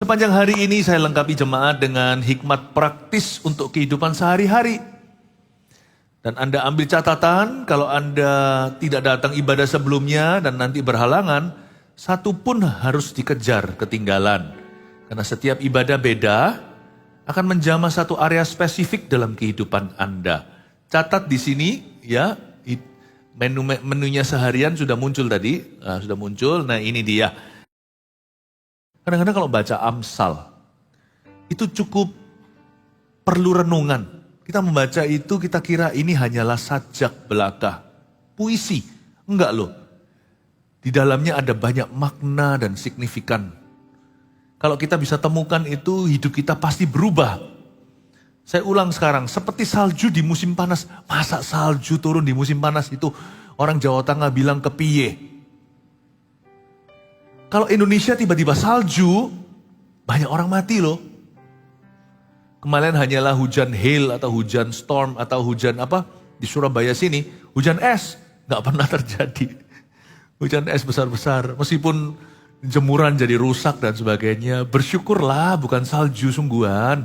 Sepanjang hari ini saya lengkapi jemaat dengan hikmat praktis untuk kehidupan sehari-hari. Dan Anda ambil catatan, kalau Anda tidak datang ibadah sebelumnya dan nanti berhalangan, satu pun harus dikejar ketinggalan. Karena setiap ibadah beda, akan menjamah satu area spesifik dalam kehidupan Anda. Catat di sini ya, menunya seharian sudah muncul tadi, sudah muncul, nah ini dia. Kadang-kadang kalau baca Amsal, itu cukup perlu renungan. Kita membaca itu kita kira ini hanyalah sajak belaka, puisi. Enggak loh. Di dalamnya ada banyak makna dan signifikan. Kalau kita bisa temukan itu, hidup kita pasti berubah. Saya ulang sekarang, seperti salju di musim panas. Masa salju turun di musim panas itu orang Jawa Tengah bilang kepiye? Kalau Indonesia tiba-tiba salju, banyak orang mati loh. Kemarin hanyalah hujan hail atau hujan storm atau hujan apa di Surabaya sini, hujan es, nggak pernah terjadi. Hujan es besar-besar, meskipun jemuran jadi rusak dan sebagainya, bersyukurlah bukan salju sungguhan.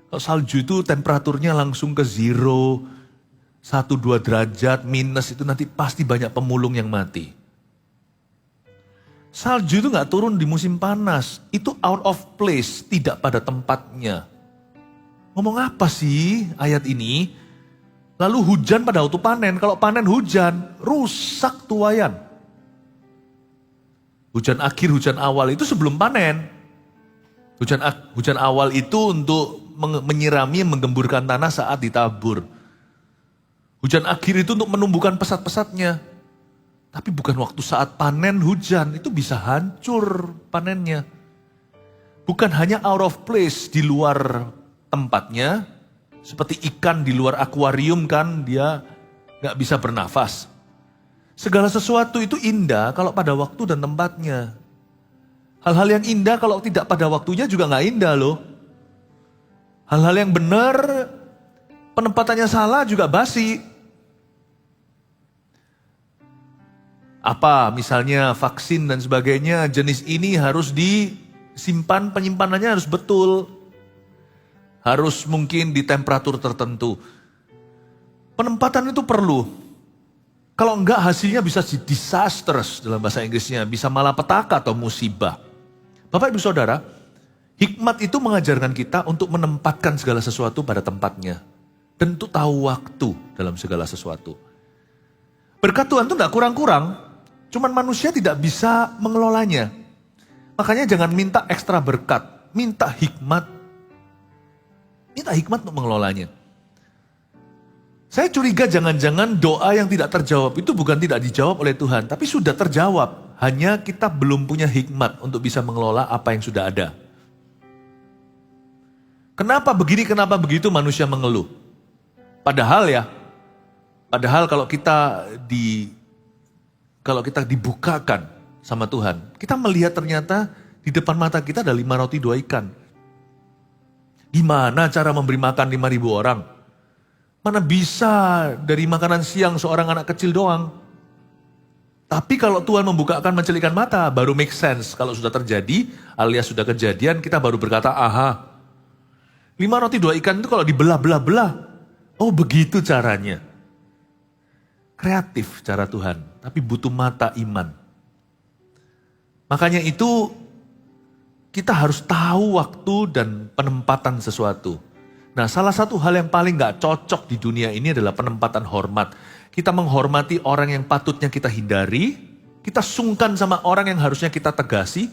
Kalau salju itu temperaturnya langsung ke 0, 1-2 derajat, minus itu nanti pasti banyak pemulung yang mati. Salju itu nggak turun di musim panas, itu out of place, tidak pada tempatnya. Ngomong apa sih ayat ini? Lalu hujan pada waktu panen, kalau panen hujan, rusak tuayan. Hujan akhir, hujan awal itu sebelum panen. Hujan awal itu untuk menyirami, menggemburkan tanah saat ditabur. Hujan akhir itu untuk menumbuhkan pesat-pesatnya. Tapi bukan waktu saat panen hujan, itu bisa hancur panennya. Bukan hanya out of place di luar tempatnya, seperti ikan di luar akuarium kan, dia gak bisa bernafas. Segala sesuatu itu indah kalau pada waktu dan tempatnya. Hal-hal yang indah kalau tidak pada waktunya juga gak indah loh. Hal-hal yang benar, penempatannya salah juga basi. Apa misalnya vaksin dan sebagainya, jenis ini harus disimpan, penyimpanannya harus betul. Harus mungkin di temperatur tertentu. Penempatan itu perlu. Kalau enggak hasilnya bisa disastrous dalam bahasa Inggrisnya, bisa malapetaka atau musibah. Bapak Ibu Saudara, hikmat itu mengajarkan kita untuk menempatkan segala sesuatu pada tempatnya. Dan untuk tahu waktu dalam segala sesuatu. Berkat Tuhan itu enggak kurang-kurang. Cuman manusia tidak bisa mengelolanya. Makanya jangan minta ekstra berkat. Minta hikmat. Minta hikmat untuk mengelolanya. Saya curiga jangan-jangan doa yang tidak terjawab itu bukan tidak dijawab oleh Tuhan. Tapi sudah terjawab. Hanya kita belum punya hikmat untuk bisa mengelola apa yang sudah ada. Kenapa begini, kenapa begitu manusia mengeluh? Padahal kalau kita dibukakan sama Tuhan, kita melihat ternyata di depan mata kita ada 5 roti 2 ikan. Gimana cara memberi makan 5.000 orang? Mana bisa dari makanan siang seorang anak kecil doang? Tapi kalau Tuhan membukakan mencelikan mata, baru make sense. Kalau sudah terjadi, alias sudah kejadian, kita baru berkata, aha. 5 roti 2 ikan itu kalau dibelah-belah-belah. Oh begitu caranya. Kreatif cara Tuhan, tapi butuh mata iman. Makanya itu kita harus tahu waktu dan penempatan sesuatu. Nah, salah satu hal yang paling gak cocok di dunia ini adalah penempatan hormat. Kita menghormati orang yang patutnya kita hindari, kita sungkan sama orang yang harusnya kita tegasi,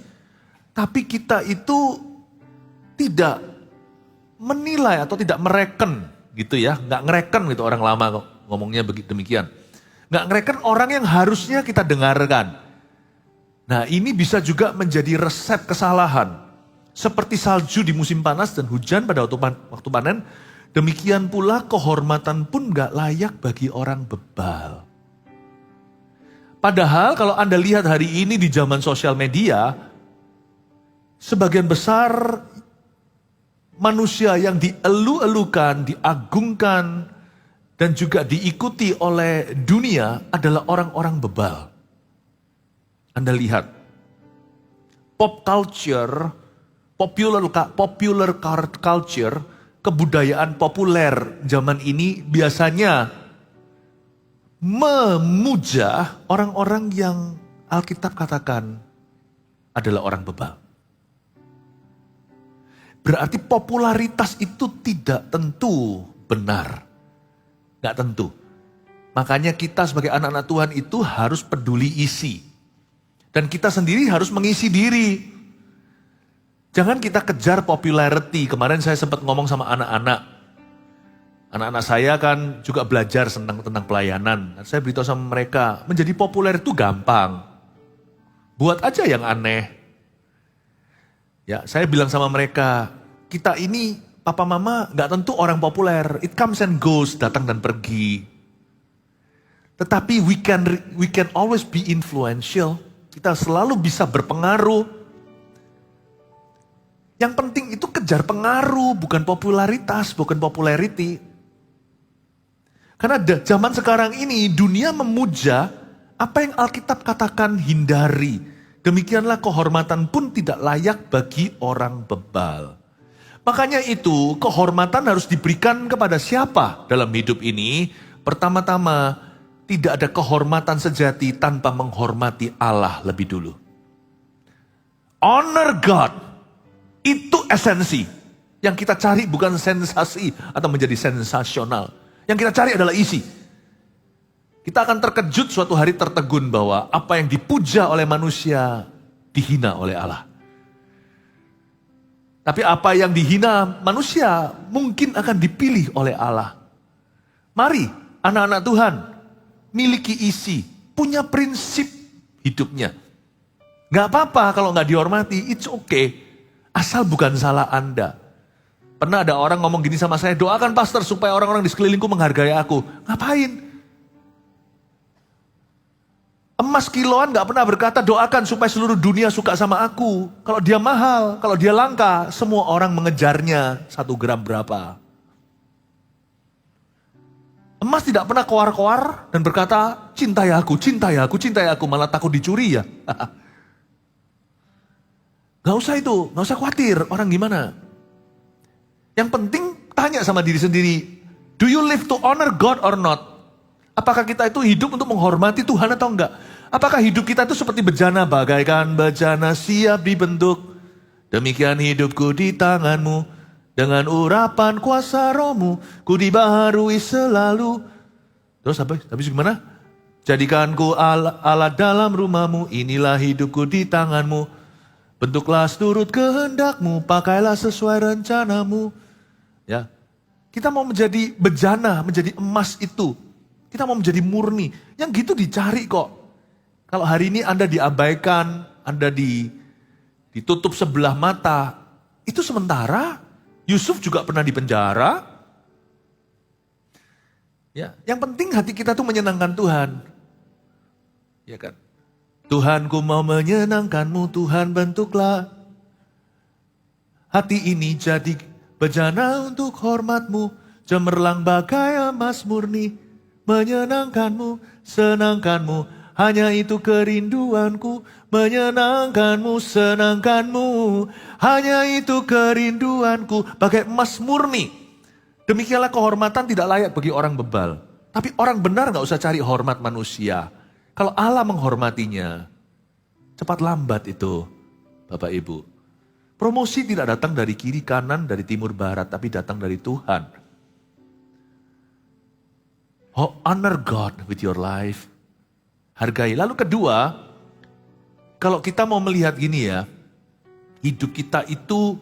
tapi kita itu tidak menilai atau tidak mereken gitu ya, gak ngereken gitu orang lama ngomongnya demikian. Gak ngereken orang yang harusnya kita dengarkan. Nah ini bisa juga menjadi resep kesalahan. Seperti salju di musim panas dan hujan pada waktu panen. Demikian pula kehormatan pun gak layak bagi orang bebal. Padahal kalau Anda lihat hari ini di zaman sosial media, sebagian besar manusia yang dielu-elukan, diagungkan, dan juga diikuti oleh dunia adalah orang-orang bebal. Anda lihat, pop culture Popular culture, kebudayaan populer zaman ini biasanya memuja orang-orang yang Alkitab katakan adalah orang bebal. Berarti popularitas itu tidak tentu benar. Nggak tentu. Makanya kita sebagai anak-anak Tuhan itu harus peduli isi. Dan kita sendiri harus mengisi diri. Jangan kita kejar popularity. Kemarin saya sempat ngomong sama anak-anak. Anak-anak saya kan juga belajar tentang pelayanan. Dan saya beritahu sama mereka, menjadi populer itu gampang. Buat aja yang aneh. Ya, saya bilang sama mereka, kita ini papa mama gak tentu orang populer. It comes and goes, datang dan pergi. Tetapi we can always be influential. Kita selalu bisa berpengaruh. Yang penting itu kejar pengaruh, bukan popularitas, bukan popularity. Karena zaman sekarang ini dunia memuja apa yang Alkitab katakan hindari. Demikianlah kehormatan pun tidak layak bagi orang bebal. Makanya itu kehormatan harus diberikan kepada siapa dalam hidup ini? Pertama-tama, tidak ada kehormatan sejati tanpa menghormati Allah lebih dulu. Honor God, itu esensi. Yang kita cari bukan sensasi atau menjadi sensasional. Yang kita cari adalah isi. Kita akan terkejut suatu hari tertegun bahwa apa yang dipuja oleh manusia dihina oleh Allah. Tapi apa yang dihina manusia mungkin akan dipilih oleh Allah. Mari anak-anak Tuhan miliki isi, punya prinsip hidupnya. Gak apa-apa kalau gak dihormati, it's okay. Asal bukan salah Anda. Pernah ada orang ngomong gini sama saya, doakan pastor supaya orang-orang di sekelilingku menghargai aku. Ngapain? Emas kiloan gak pernah berkata doakan supaya seluruh dunia suka sama aku. Kalau dia mahal, kalau dia langka, semua orang mengejarnya 1 gram berapa. Emas tidak pernah koar-koar dan berkata cintai aku, cintai aku, cintai aku. Malah takut dicuri ya. Gak usah itu, gak usah khawatir orang gimana. Yang penting tanya sama diri sendiri, do you live to honor God or not? Apakah kita itu hidup untuk menghormati Tuhan atau enggak? Apakah hidup kita itu seperti bejana, bagaikan bejana siap dibentuk. Demikian hidupku di tanganmu, dengan urapan kuasa rohmu, ku dibaharui selalu. Terus habis gimana? Jadikanku Allah dalam rumahmu, inilah hidupku di tanganmu. Bentuklah seturut kehendakmu, pakailah sesuai rencanamu. Ya, kita mau menjadi bejana, menjadi emas itu. Kita mau menjadi murni. Yang gitu dicari kok. Kalau hari ini Anda diabaikan, Anda ditutup sebelah mata, itu sementara. Yusuf juga pernah dipenjara. Ya, yang penting hati kita tuh menyenangkan Tuhan. Ya kan? Tuhan, ku mau menyenangkanmu, Tuhan bentuklah hati ini jadi bejana untuk hormatmu, cemerlang bagai emas murni. Menyenangkanmu, senangkanmu, hanya itu kerinduanku. Menyenangkanmu, senangkanmu, hanya itu kerinduanku. Bagai emas murni. Demikianlah kehormatan tidak layak bagi orang bebal. Tapi orang benar gak usah cari hormat manusia. Kalau Allah menghormatinya, cepat lambat itu Bapak Ibu. Promosi tidak datang dari kiri kanan, dari timur barat, tapi datang dari Tuhan. Oh, honor God with your life. Hargai. Lalu kedua, kalau kita mau melihat gini ya, hidup kita itu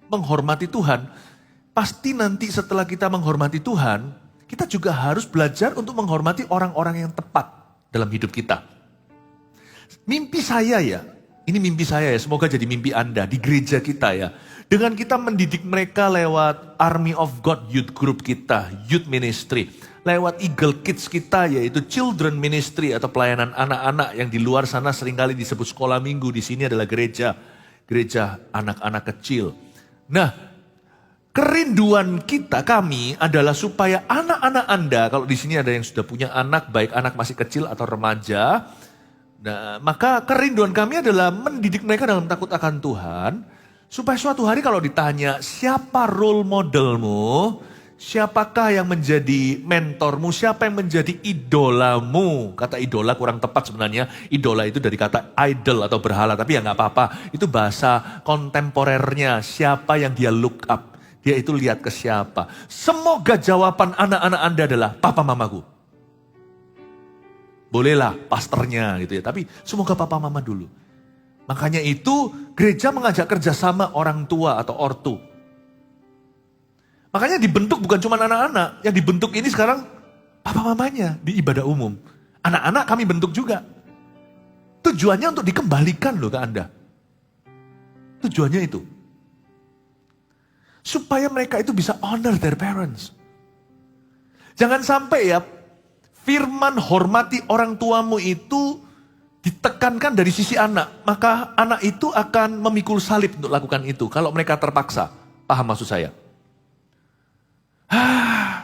menghormati Tuhan. Pasti nanti setelah kita menghormati Tuhan, kita juga harus belajar untuk menghormati orang-orang yang tepat dalam hidup kita. Mimpi saya ya, ini mimpi saya ya, semoga jadi mimpi Anda di gereja kita ya. Dengan kita mendidik mereka lewat Army of God Youth Group kita, Youth Ministry. Lewat Eagle Kids kita yaitu Children Ministry atau pelayanan anak-anak yang di luar sana seringkali disebut sekolah minggu. Di sini adalah gereja anak-anak kecil. Nah, kerinduan kami adalah supaya anak-anak Anda, kalau di sini ada yang sudah punya anak, baik anak masih kecil atau remaja, Nah, maka kerinduan kami adalah mendidik mereka dalam takut akan Tuhan, supaya suatu hari kalau ditanya, siapa role modelmu, siapakah yang menjadi mentormu, siapa yang menjadi idolamu. Kata idola kurang tepat sebenarnya, idola itu dari kata idol atau berhala, tapi ya nggak apa-apa. Itu bahasa kontemporernya, siapa yang dia look up. Dia itu lihat ke siapa. Semoga jawaban anak-anak Anda adalah papa mamaku. Bolehlah pastornya gitu ya, tapi semoga papa mama dulu. Makanya itu gereja mengajak kerjasama orang tua atau ortu. Makanya dibentuk bukan cuma anak-anak, yang dibentuk ini sekarang papa mamanya di ibadah umum. Anak-anak kami bentuk juga. Tujuannya untuk dikembalikan loh ke Anda. Tujuannya itu. Supaya mereka itu bisa honor their parents. Jangan sampai ya, firman hormati orang tuamu itu ditekankan dari sisi anak. Maka anak itu akan memikul salib untuk lakukan itu. Kalau mereka terpaksa. Paham maksud saya?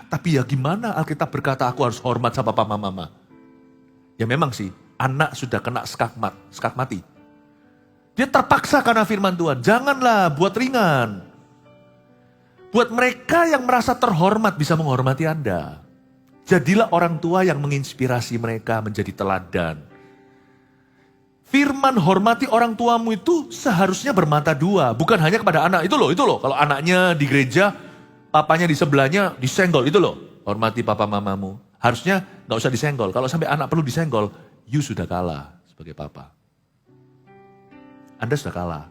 Tapi ya gimana Alkitab berkata aku harus hormat sama papa mama. Ya memang sih, anak sudah kena skakmati. Dia terpaksa karena firman Tuhan. Janganlah buat ringan. Buat mereka yang merasa terhormat bisa menghormati Anda. Jadilah orang tua yang menginspirasi mereka menjadi teladan. Firman hormati orang tuamu itu seharusnya bermata dua. Bukan hanya kepada anak. Itu loh. Kalau anaknya di gereja, papanya di sebelahnya disenggol. Itu loh. Hormati papa mamamu. Harusnya gak usah disenggol. Kalau sampai anak perlu disenggol, you sudah kalah sebagai papa. Anda sudah kalah.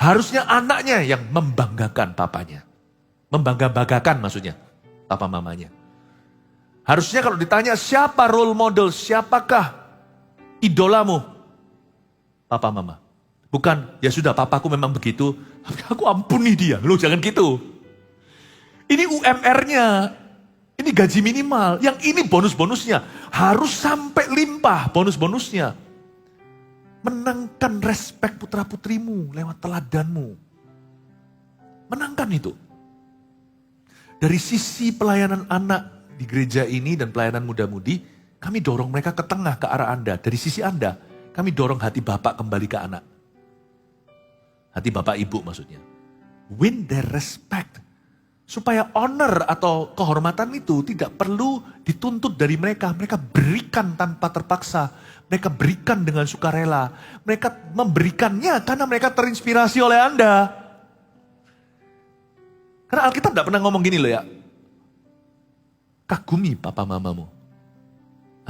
Harusnya anaknya yang membanggakan papanya. Membangga-banggakan maksudnya, papa mamanya. Harusnya kalau ditanya siapa role model, siapakah idolamu? Papa mama. Bukan, ya sudah papaku memang begitu, aku ampuni dia. Loh jangan gitu. Ini UMR-nya, ini gaji minimal, yang ini bonus-bonusnya. Harus sampai limpah bonus-bonusnya. Menangkan respek putra-putrimu lewat teladanmu. Menangkan itu. Dari sisi pelayanan anak di gereja ini dan pelayanan muda-mudi, kami dorong mereka ke tengah, ke arah Anda. Dari sisi Anda, kami dorong hati Bapak kembali ke anak. Hati Bapak Ibu maksudnya. Win their respect. Supaya honor atau kehormatan itu tidak perlu dituntut dari mereka. Mereka berikan tanpa terpaksa. Mereka berikan dengan sukarela. Mereka memberikannya karena mereka terinspirasi oleh Anda. Karena Alkitab tidak pernah ngomong gini loh ya. Kagumi papa mamamu.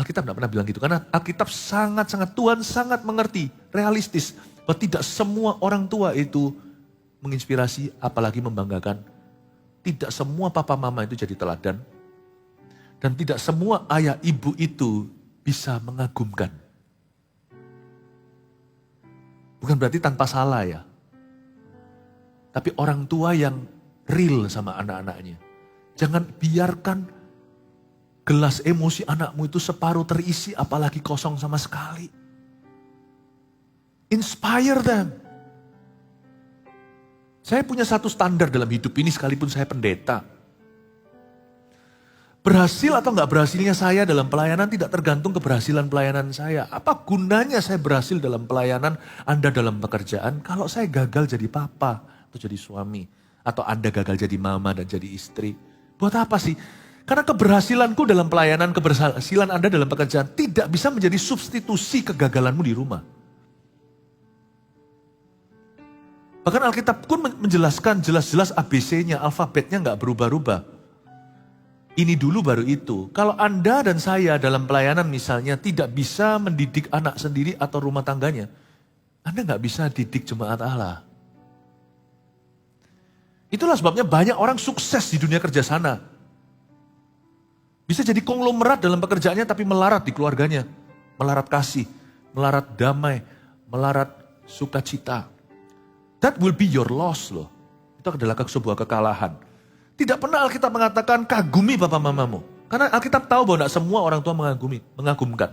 Alkitab tidak pernah bilang gitu. Karena Alkitab sangat-sangat, Tuhan sangat mengerti, realistis. Bahwa tidak semua orang tua itu menginspirasi apalagi membanggakan. Tidak semua papa mama itu jadi teladan. Dan tidak semua ayah ibu itu bisa mengagumkan. Bukan berarti tanpa salah ya. Tapi orang tua yang real sama anak-anaknya. Jangan biarkan gelas emosi anakmu itu separuh terisi apalagi kosong sama sekali. Inspire them. Saya punya satu standar dalam hidup ini sekalipun saya pendeta. Berhasil atau enggak berhasilnya saya dalam pelayanan tidak tergantung keberhasilan pelayanan saya. Apa gunanya saya berhasil dalam pelayanan, Anda dalam pekerjaan, kalau saya gagal jadi papa atau jadi suami. Atau Anda gagal jadi mama dan jadi istri. Buat apa sih? Karena keberhasilanku dalam pelayanan, keberhasilan Anda dalam pekerjaan tidak bisa menjadi substitusi kegagalanmu di rumah. Bahkan Alkitab pun menjelaskan jelas-jelas ABC-nya, alfabetnya nggak berubah-ubah. Ini dulu baru itu. Kalau Anda dan saya dalam pelayanan misalnya tidak bisa mendidik anak sendiri atau rumah tangganya, Anda nggak bisa didik jemaat Allah. Itulah sebabnya banyak orang sukses di dunia kerja sana. Bisa jadi konglomerat dalam pekerjaannya tapi melarat di keluarganya. Melarat kasih, melarat damai, melarat sukacita. That will be your loss loh. Itu adalah sebuah kekalahan. Tidak pernah Alkitab mengatakan kagumi papa mamamu. Karena Alkitab tahu bahwa tidak semua orang tua mengagumkan.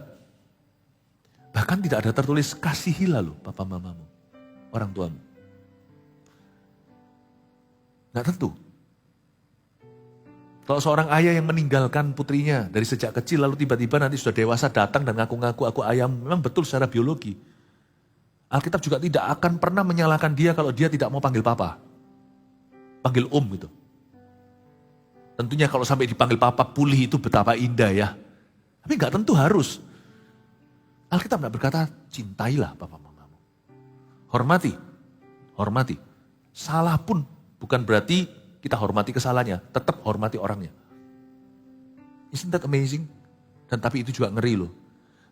Bahkan tidak ada tertulis kasihilah loh papa mamamu, orang tuamu. Nggak tentu. Kalau seorang ayah yang meninggalkan putrinya dari sejak kecil lalu tiba-tiba nanti sudah dewasa datang dan ngaku-ngaku aku ayam, memang betul secara biologi. Alkitab juga tidak akan pernah menyalahkan dia kalau dia tidak mau panggil papa. Panggil gitu. Tentunya kalau sampai dipanggil papa pulih itu betapa indah ya. Tapi nggak tentu harus. Alkitab tidak berkata cintailah papa mamamu. Hormati. Hormati. Salah pun bukan berarti kita hormati kesalahannya, tetap hormati orangnya. Isn't that amazing? Dan tapi itu juga ngeri loh.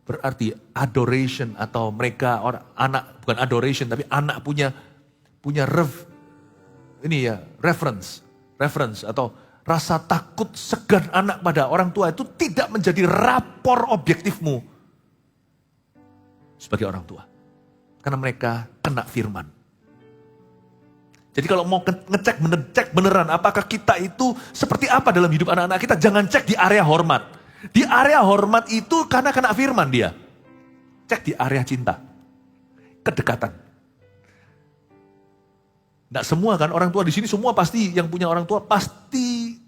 Berarti adoration atau mereka anak bukan adoration tapi anak punya reference atau rasa takut segan anak pada orang tua itu tidak menjadi rapor objektifmu sebagai orang tua. Karena mereka kena firman. Jadi kalau mau ngecek beneran apakah kita itu seperti apa dalam hidup anak-anak kita, jangan cek di area hormat. Di area hormat itu karena kena firman dia. Cek di area cinta. Kedekatan. Nggak semua kan orang tua di sini semua pasti yang punya orang tua pasti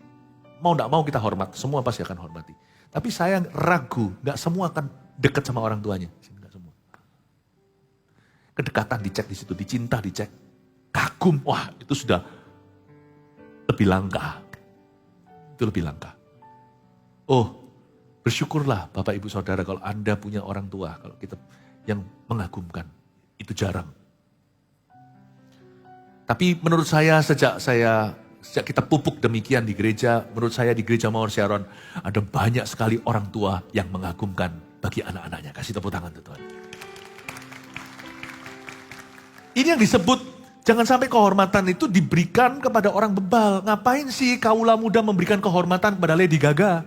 mau nggak mau kita hormat. Semua pasti akan hormati. Tapi saya ragu, nggak semua akan dekat sama orang tuanya. Nggak semua. Kedekatan dicek di situ, dicinta dicek. Kagum, wah itu sudah lebih langka. Itu lebih langka. Oh, bersyukurlah Bapak Ibu Saudara kalau Anda punya orang tua, kalau kita yang mengagumkan. Itu jarang. Tapi menurut saya sejak kita pupuk demikian di gereja, menurut saya di gereja Mawar Sharon ada banyak sekali orang tua yang mengagumkan bagi anak-anaknya. Kasih tepuk tangan Tuhan. Ini yang disebut jangan sampai kehormatan itu diberikan kepada orang bebal. Ngapain sih kaula muda memberikan kehormatan kepada Lady Gaga?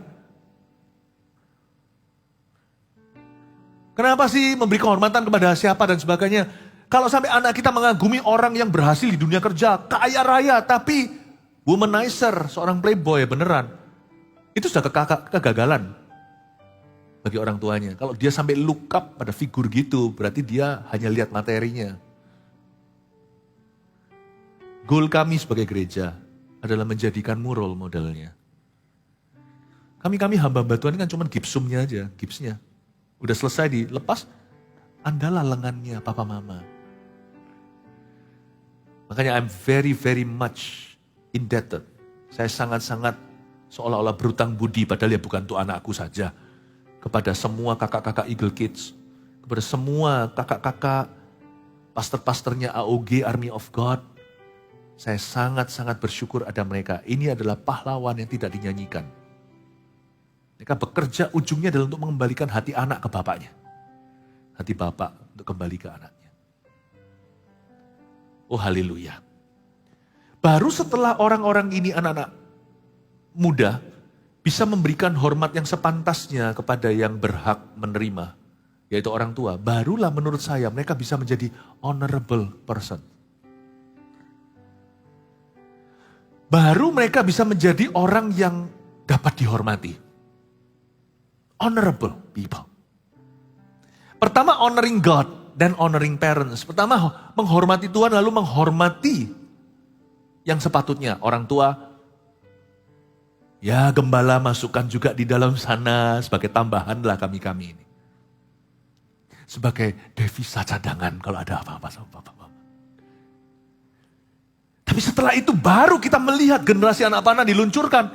Kenapa sih memberi kehormatan kepada siapa dan sebagainya? Kalau sampai anak kita mengagumi orang yang berhasil di dunia kerja, kaya raya, tapi womanizer, seorang playboy beneran. Itu sudah kegagalan bagi orang tuanya. Kalau dia sampai look up pada figur gitu, berarti dia hanya lihat materinya. Goal kami sebagai gereja adalah menjadikanmu role modelnya. Kami hamba-hamba Tuhan kan cuma gipsumnya aja, gipsnya. Udah selesai dilepas, andalah lengannya papa mama. Makanya I'm very very much indebted. Saya sangat-sangat seolah-olah berutang budi, padahal ya bukan untuk anakku saja. Kepada semua kakak-kakak Eagle Kids, kepada semua kakak-kakak pastor-pastornya AOG, Army of God. Saya sangat-sangat bersyukur ada mereka. Ini adalah pahlawan yang tidak dinyanyikan. Mereka bekerja ujungnya adalah untuk mengembalikan hati anak ke bapaknya. Hati bapak untuk kembali ke anaknya. Oh haleluya. Baru setelah orang-orang ini anak-anak muda bisa memberikan hormat yang sepantasnya kepada yang berhak menerima. Yaitu orang tua. Barulah menurut saya mereka bisa menjadi honorable person. Baru mereka bisa menjadi orang yang dapat dihormati. Honorable people. Pertama honoring God dan honoring parents. Pertama menghormati Tuhan lalu menghormati yang sepatutnya. Orang tua, ya gembala masukkan juga di dalam sana sebagai tambahan lah kami-kami ini. Sebagai devisa cadangan kalau ada apa-apa sama bapak. Tapi setelah itu baru kita melihat generasi anak panah diluncurkan.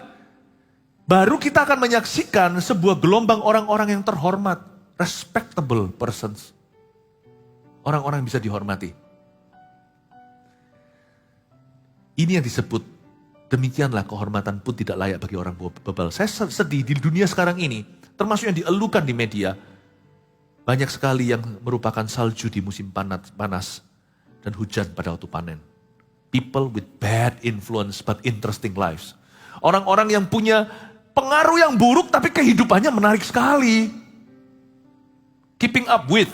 Baru kita akan menyaksikan sebuah gelombang orang-orang yang terhormat. Respectable persons. Orang-orang yang bisa dihormati. Ini yang disebut, demikianlah kehormatan pun tidak layak bagi orang bebal. Saya sedih di dunia sekarang ini, termasuk yang dielukan di media. Banyak sekali yang merupakan salju di musim panas dan hujan pada waktu panen. People with bad influence but interesting lives. Orang-orang yang punya pengaruh yang buruk tapi kehidupannya menarik sekali. Keeping up with.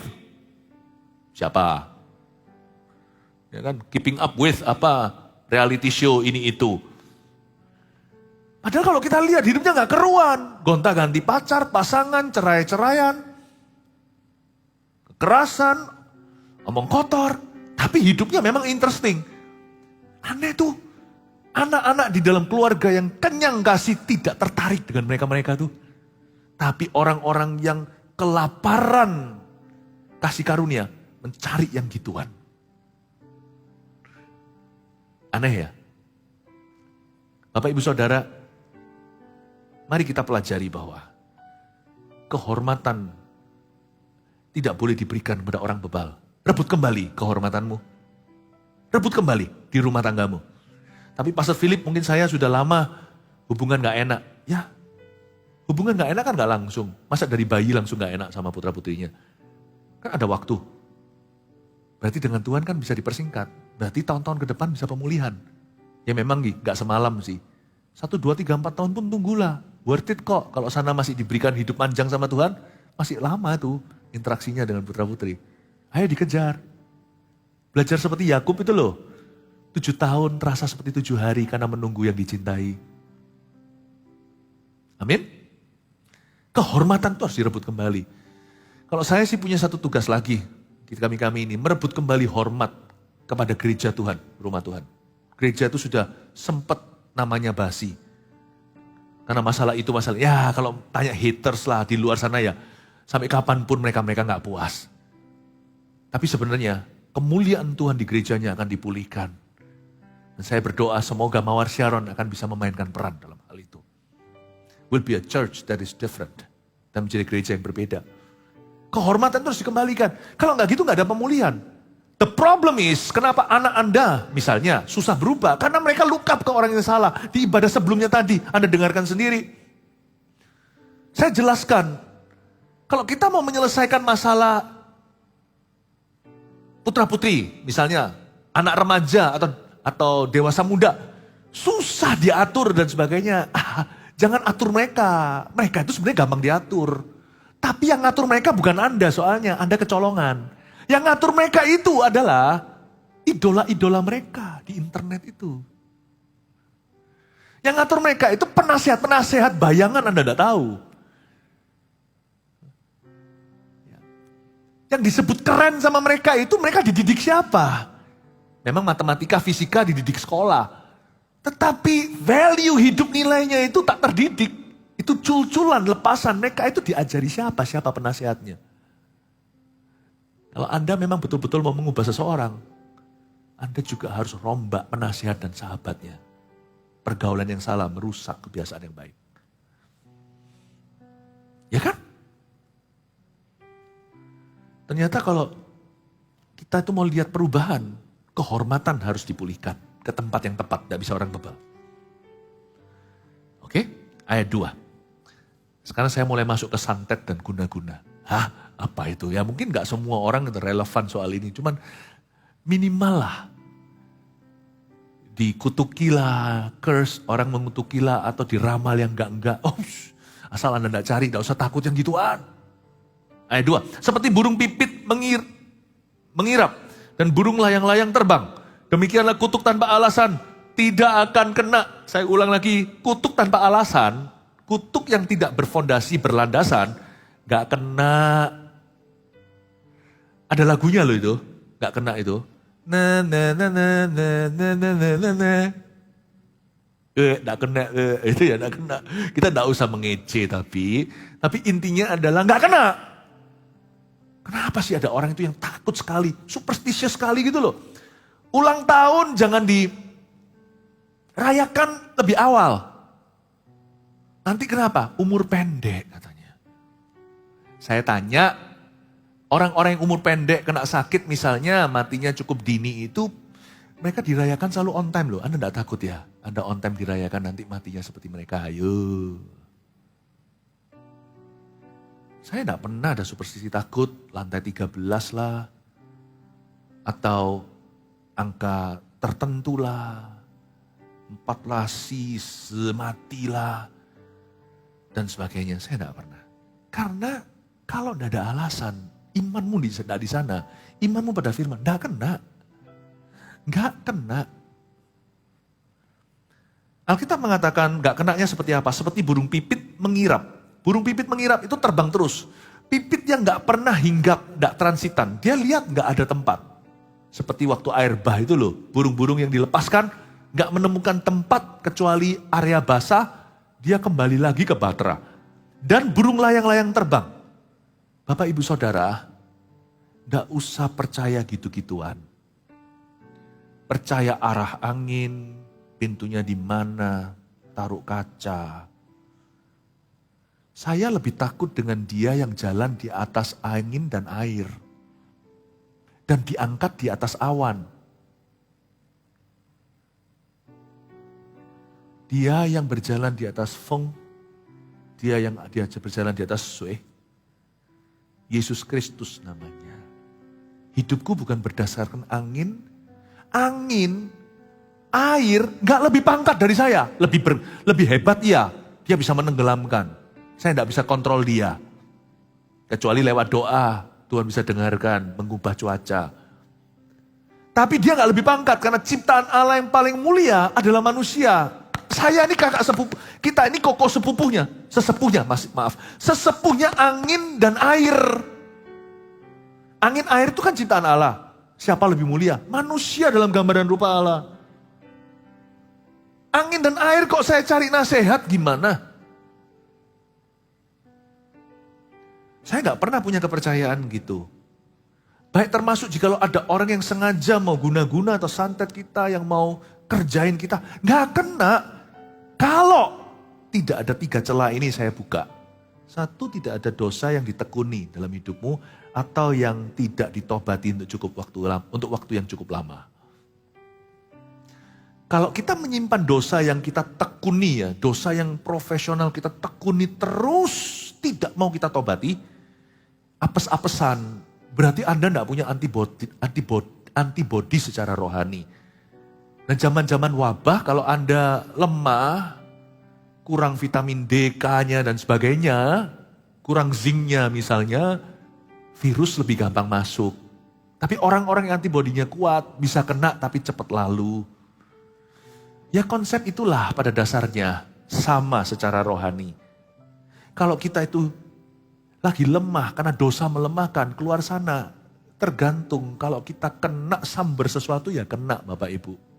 Siapa? Ya kan? Keeping up with apa? Reality show ini itu. Padahal kalau kita lihat hidupnya gak keruan. Gonta-ganti pacar, pasangan, cerai-ceraian. Kekerasan, omong kotor. Tapi hidupnya memang interesting. Aneh tuh. Anak-anak di dalam keluarga yang kenyang kasih tidak tertarik dengan mereka-mereka tuh. Tapi orang-orang yang kelaparan kasih karunia mencari yang gituan. Aneh ya? Bapak Ibu Saudara, mari kita pelajari bahwa kehormatan tidak boleh diberikan kepada orang bebal. Rebut kembali kehormatanmu. Rebut kembali di rumah tanggamu. Tapi Pastor Philip, mungkin saya sudah lama hubungan gak enak. Ya, hubungan gak enak kan gak langsung. Masa dari bayi langsung gak enak sama putra-putrinya. Kan ada waktu. Berarti dengan Tuhan kan bisa dipersingkat. Berarti tahun-tahun ke depan bisa pemulihan. Ya memang gak semalam sih. 1, 2, 3, 4 tahun pun tunggulah. Worth it kok. Kalau sana masih diberikan hidup panjang sama Tuhan, masih lama tuh interaksinya dengan putra-putri. Ayo dikejar. Belajar seperti Yakub itu loh. 7 tahun terasa seperti 7 hari karena menunggu yang dicintai. Amin. Kehormatan itu harus direbut kembali. Kalau saya sih punya satu tugas lagi. Kami ini merebut kembali hormat kepada gereja Tuhan, rumah Tuhan. Gereja itu sudah sempat namanya basi. Karena masalah itu masalah, ya kalau tanya haters lah di luar sana ya. Sampai kapanpun mereka gak puas. Tapi sebenarnya kemuliaan Tuhan di gerejanya akan dipulihkan. Dan saya berdoa semoga Mawar Sharon akan bisa memainkan peran dalam hal itu. Will be a church that is different. Dan menjadi gereja yang berbeda. Kehormatan terus dikembalikan. Kalau nggak gitu nggak ada pemulihan. The problem is, kenapa anak Anda misalnya susah berubah? Karena mereka look up ke orang yang salah. Di ibadah sebelumnya tadi, Anda dengarkan sendiri. Saya jelaskan, kalau kita mau menyelesaikan masalah putra-putri, misalnya anak remaja atau dewasa muda, susah diatur dan sebagainya. Jangan atur mereka. Mereka itu sebenarnya gampang diatur. Tapi yang ngatur mereka bukan Anda soalnya, Anda kecolongan. Yang ngatur mereka itu adalah idola-idola mereka di internet itu. Yang ngatur mereka itu penasehat-penasehat bayangan Anda tidak tahu. Yang disebut keren sama mereka itu mereka dididik siapa? Memang matematika, fisika dididik sekolah. Tetapi value hidup nilainya itu tak terdidik. Itu cul-culan, lepasan. Mereka itu diajari siapa? Siapa penasehatnya? Kalau Anda memang betul-betul mau mengubah seseorang, Anda juga harus rombak penasihat dan sahabatnya. Pergaulan yang salah merusak kebiasaan yang baik. Ya kan? Ternyata kalau kita itu mau lihat perubahan, kehormatan harus dipulihkan ke tempat yang tepat, tidak bisa orang bebal. Oke, ayat 2. Sekarang saya mulai masuk ke santet dan guna-guna. Hah, apa itu? Ya mungkin gak semua orang relevan soal ini, cuman minimal lah. Dikutukilah, curse, orang mengutukilah atau diramal yang enggak-enggak. Oh, asal Anda gak cari, gak usah takut yang gituan. Ayat 2, seperti burung pipit mengirap dan burung layang-layang terbang. Demikianlah kutuk tanpa alasan tidak akan kena. Saya ulang lagi, kutuk tanpa alasan, kutuk yang tidak berfondasi, berlandasan, gak kena. Ada lagunya loh itu, gak kena itu. Na na na na na na na na na na. Gak kena, itu ya gak kena. Kita gak usah mengece tapi intinya adalah gak kena. Kenapa sih ada orang itu yang takut sekali, superstitious sekali gitu loh. Ulang tahun jangan dirayakan lebih awal. Nanti kenapa? Umur pendek katanya. Saya tanya, orang-orang yang umur pendek kena sakit misalnya matinya cukup dini itu, mereka dirayakan selalu on time loh. Anda enggak takut ya? Anda on time dirayakan nanti matinya seperti mereka, ayo. Saya enggak pernah ada superstisi takut, lantai 13 lah. Atau angka tertentu lah. 14 sis, matilah. Dan sebagainya, saya enggak pernah. Karena kalau enggak ada alasan, imanmu di sana, imanmu pada firman, enggak kena. Enggak kena. Alkitab mengatakan enggak kenanya seperti apa? Seperti burung pipit mengirap. Burung pipit mengirap itu terbang terus. Pipit yang gak pernah hinggap, gak transitan. Dia lihat gak ada tempat. Seperti waktu air bah itu loh. Burung-burung yang dilepaskan, nggak menemukan tempat kecuali area basah, dia kembali lagi ke Batra. Dan burung layang-layang terbang. Bapak ibu saudara, nggak usah percaya gitu-gituan. Percaya arah angin, pintunya di mana, taruh kaca. Saya lebih takut dengan dia yang jalan di atas angin dan air. Dan diangkat di atas awan. Dia yang berjalan di atas Feng, dia berjalan di atas Sui. Yesus Kristus namanya. Hidupku bukan berdasarkan angin, air gak lebih pangkat dari saya. Lebih hebat iya, dia bisa menenggelamkan. Saya gak bisa kontrol dia. Kecuali lewat doa, Tuhan bisa dengarkan, mengubah cuaca. Tapi dia gak lebih pangkat karena ciptaan Allah yang paling mulia adalah manusia. Saya ini kakak sepupu, kita ini koko sepupunya, sesepuhnya angin dan air. Angin air itu kan ciptaan Allah. Siapa lebih mulia? Manusia dalam gambar dan rupa Allah. Angin dan air kok saya cari nasihat gimana? Saya gak pernah punya kepercayaan gitu. Baik termasuk jika ada orang yang sengaja mau guna-guna atau santet kita yang mau kerjain kita. Gak kena. Kalau tidak ada 3 celah ini saya buka. 1, tidak ada dosa yang ditekuni dalam hidupmu atau yang tidak ditobati untuk waktu yang cukup lama. Kalau kita menyimpan dosa yang kita tekuni ya, dosa yang profesional kita tekuni terus tidak mau kita tobati, apes-apesan, berarti Anda tidak punya antibody secara rohani. Dan zaman-zaman wabah kalau Anda lemah, kurang vitamin D, K-nya dan sebagainya, kurang zinc-nya misalnya, virus lebih gampang masuk. Tapi orang-orang yang antibodinya kuat bisa kena tapi cepat lalu. Ya konsep itulah pada dasarnya sama secara rohani. Kalau kita itu lagi lemah karena dosa melemahkan, keluar sana. Tergantung kalau kita kena sambar sesuatu ya kena Bapak Ibu.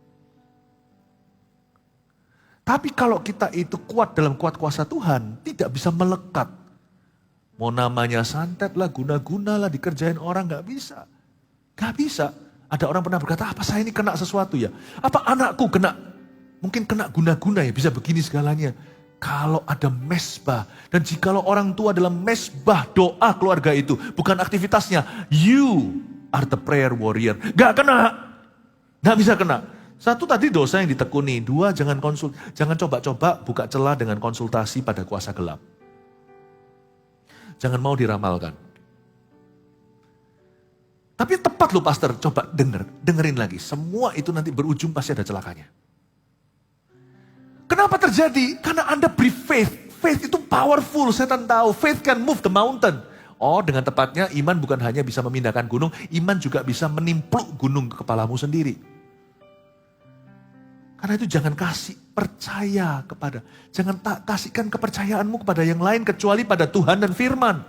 Tapi kalau kita itu kuat dalam kuat kuasa Tuhan, tidak bisa melekat. Mau namanya santet lah, guna-guna lah, dikerjain orang, gak bisa. Gak bisa. Ada orang pernah berkata, apa saya ini kena sesuatu ya? Apa anakku kena? Mungkin kena guna-guna ya, bisa begini segalanya. Kalau ada mesbah, dan jikalau orang tua dalam mesbah doa keluarga itu, bukan aktivitasnya, you are the prayer warrior. Gak kena. Gak bisa kena. 1 tadi dosa yang ditekuni, 2 jangan coba-coba buka celah dengan konsultasi pada kuasa gelap. Jangan mau diramalkan. Tapi tepat loh pastor, coba dengerin lagi. Semua itu nanti berujung pasti ada celakanya. Kenapa terjadi? Karena Anda beri faith. Faith itu powerful, setan tahu. Faith can move the mountain. Oh dengan tepatnya iman bukan hanya bisa memindahkan gunung, iman juga bisa menimpluk gunung ke kepalamu sendiri. Karena itu jangan kasihkan kepercayaanmu kepada yang lain kecuali pada Tuhan dan firman.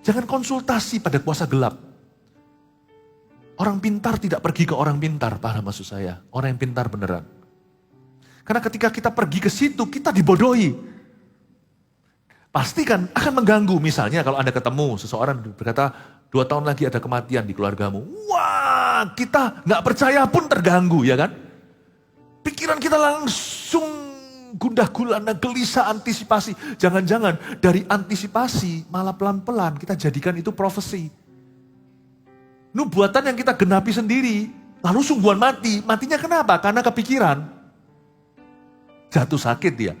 Jangan konsultasi pada kuasa gelap. Orang pintar tidak pergi ke orang pintar, paham maksud saya? Orang yang pintar beneran. Karena ketika kita pergi ke situ, kita dibodohi. Pasti kan akan mengganggu. Misalnya kalau Anda ketemu seseorang berkata, 2 tahun lagi ada kematian di keluargamu. Wah, kita gak percaya pun terganggu, ya kan? Pikiran kita langsung gundah gulana, gelisah, antisipasi. Jangan-jangan dari antisipasi malah pelan-pelan kita jadikan itu profesi. Nubuatan yang kita genapi sendiri, lalu sungguhan mati. Matinya kenapa? Karena kepikiran. Jatuh sakit dia.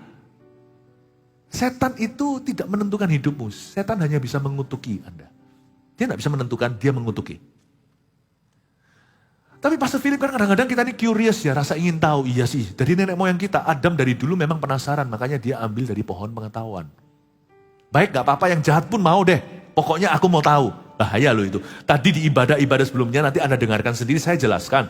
Setan itu tidak menentukan hidupmu. Setan hanya bisa mengutuki Anda. Dia tidak bisa menentukan, dia mengutuki. Tapi Pastor Philip kan kadang-kadang kita ini curious ya, rasa ingin tahu. Iya sih, dari nenek moyang kita, Adam dari dulu memang penasaran, makanya dia ambil dari pohon pengetahuan. Baik, gak apa-apa, yang jahat pun mau deh. Pokoknya aku mau tahu. Bahaya loh itu. Tadi di ibadah-ibadah sebelumnya, nanti Anda dengarkan sendiri, saya jelaskan.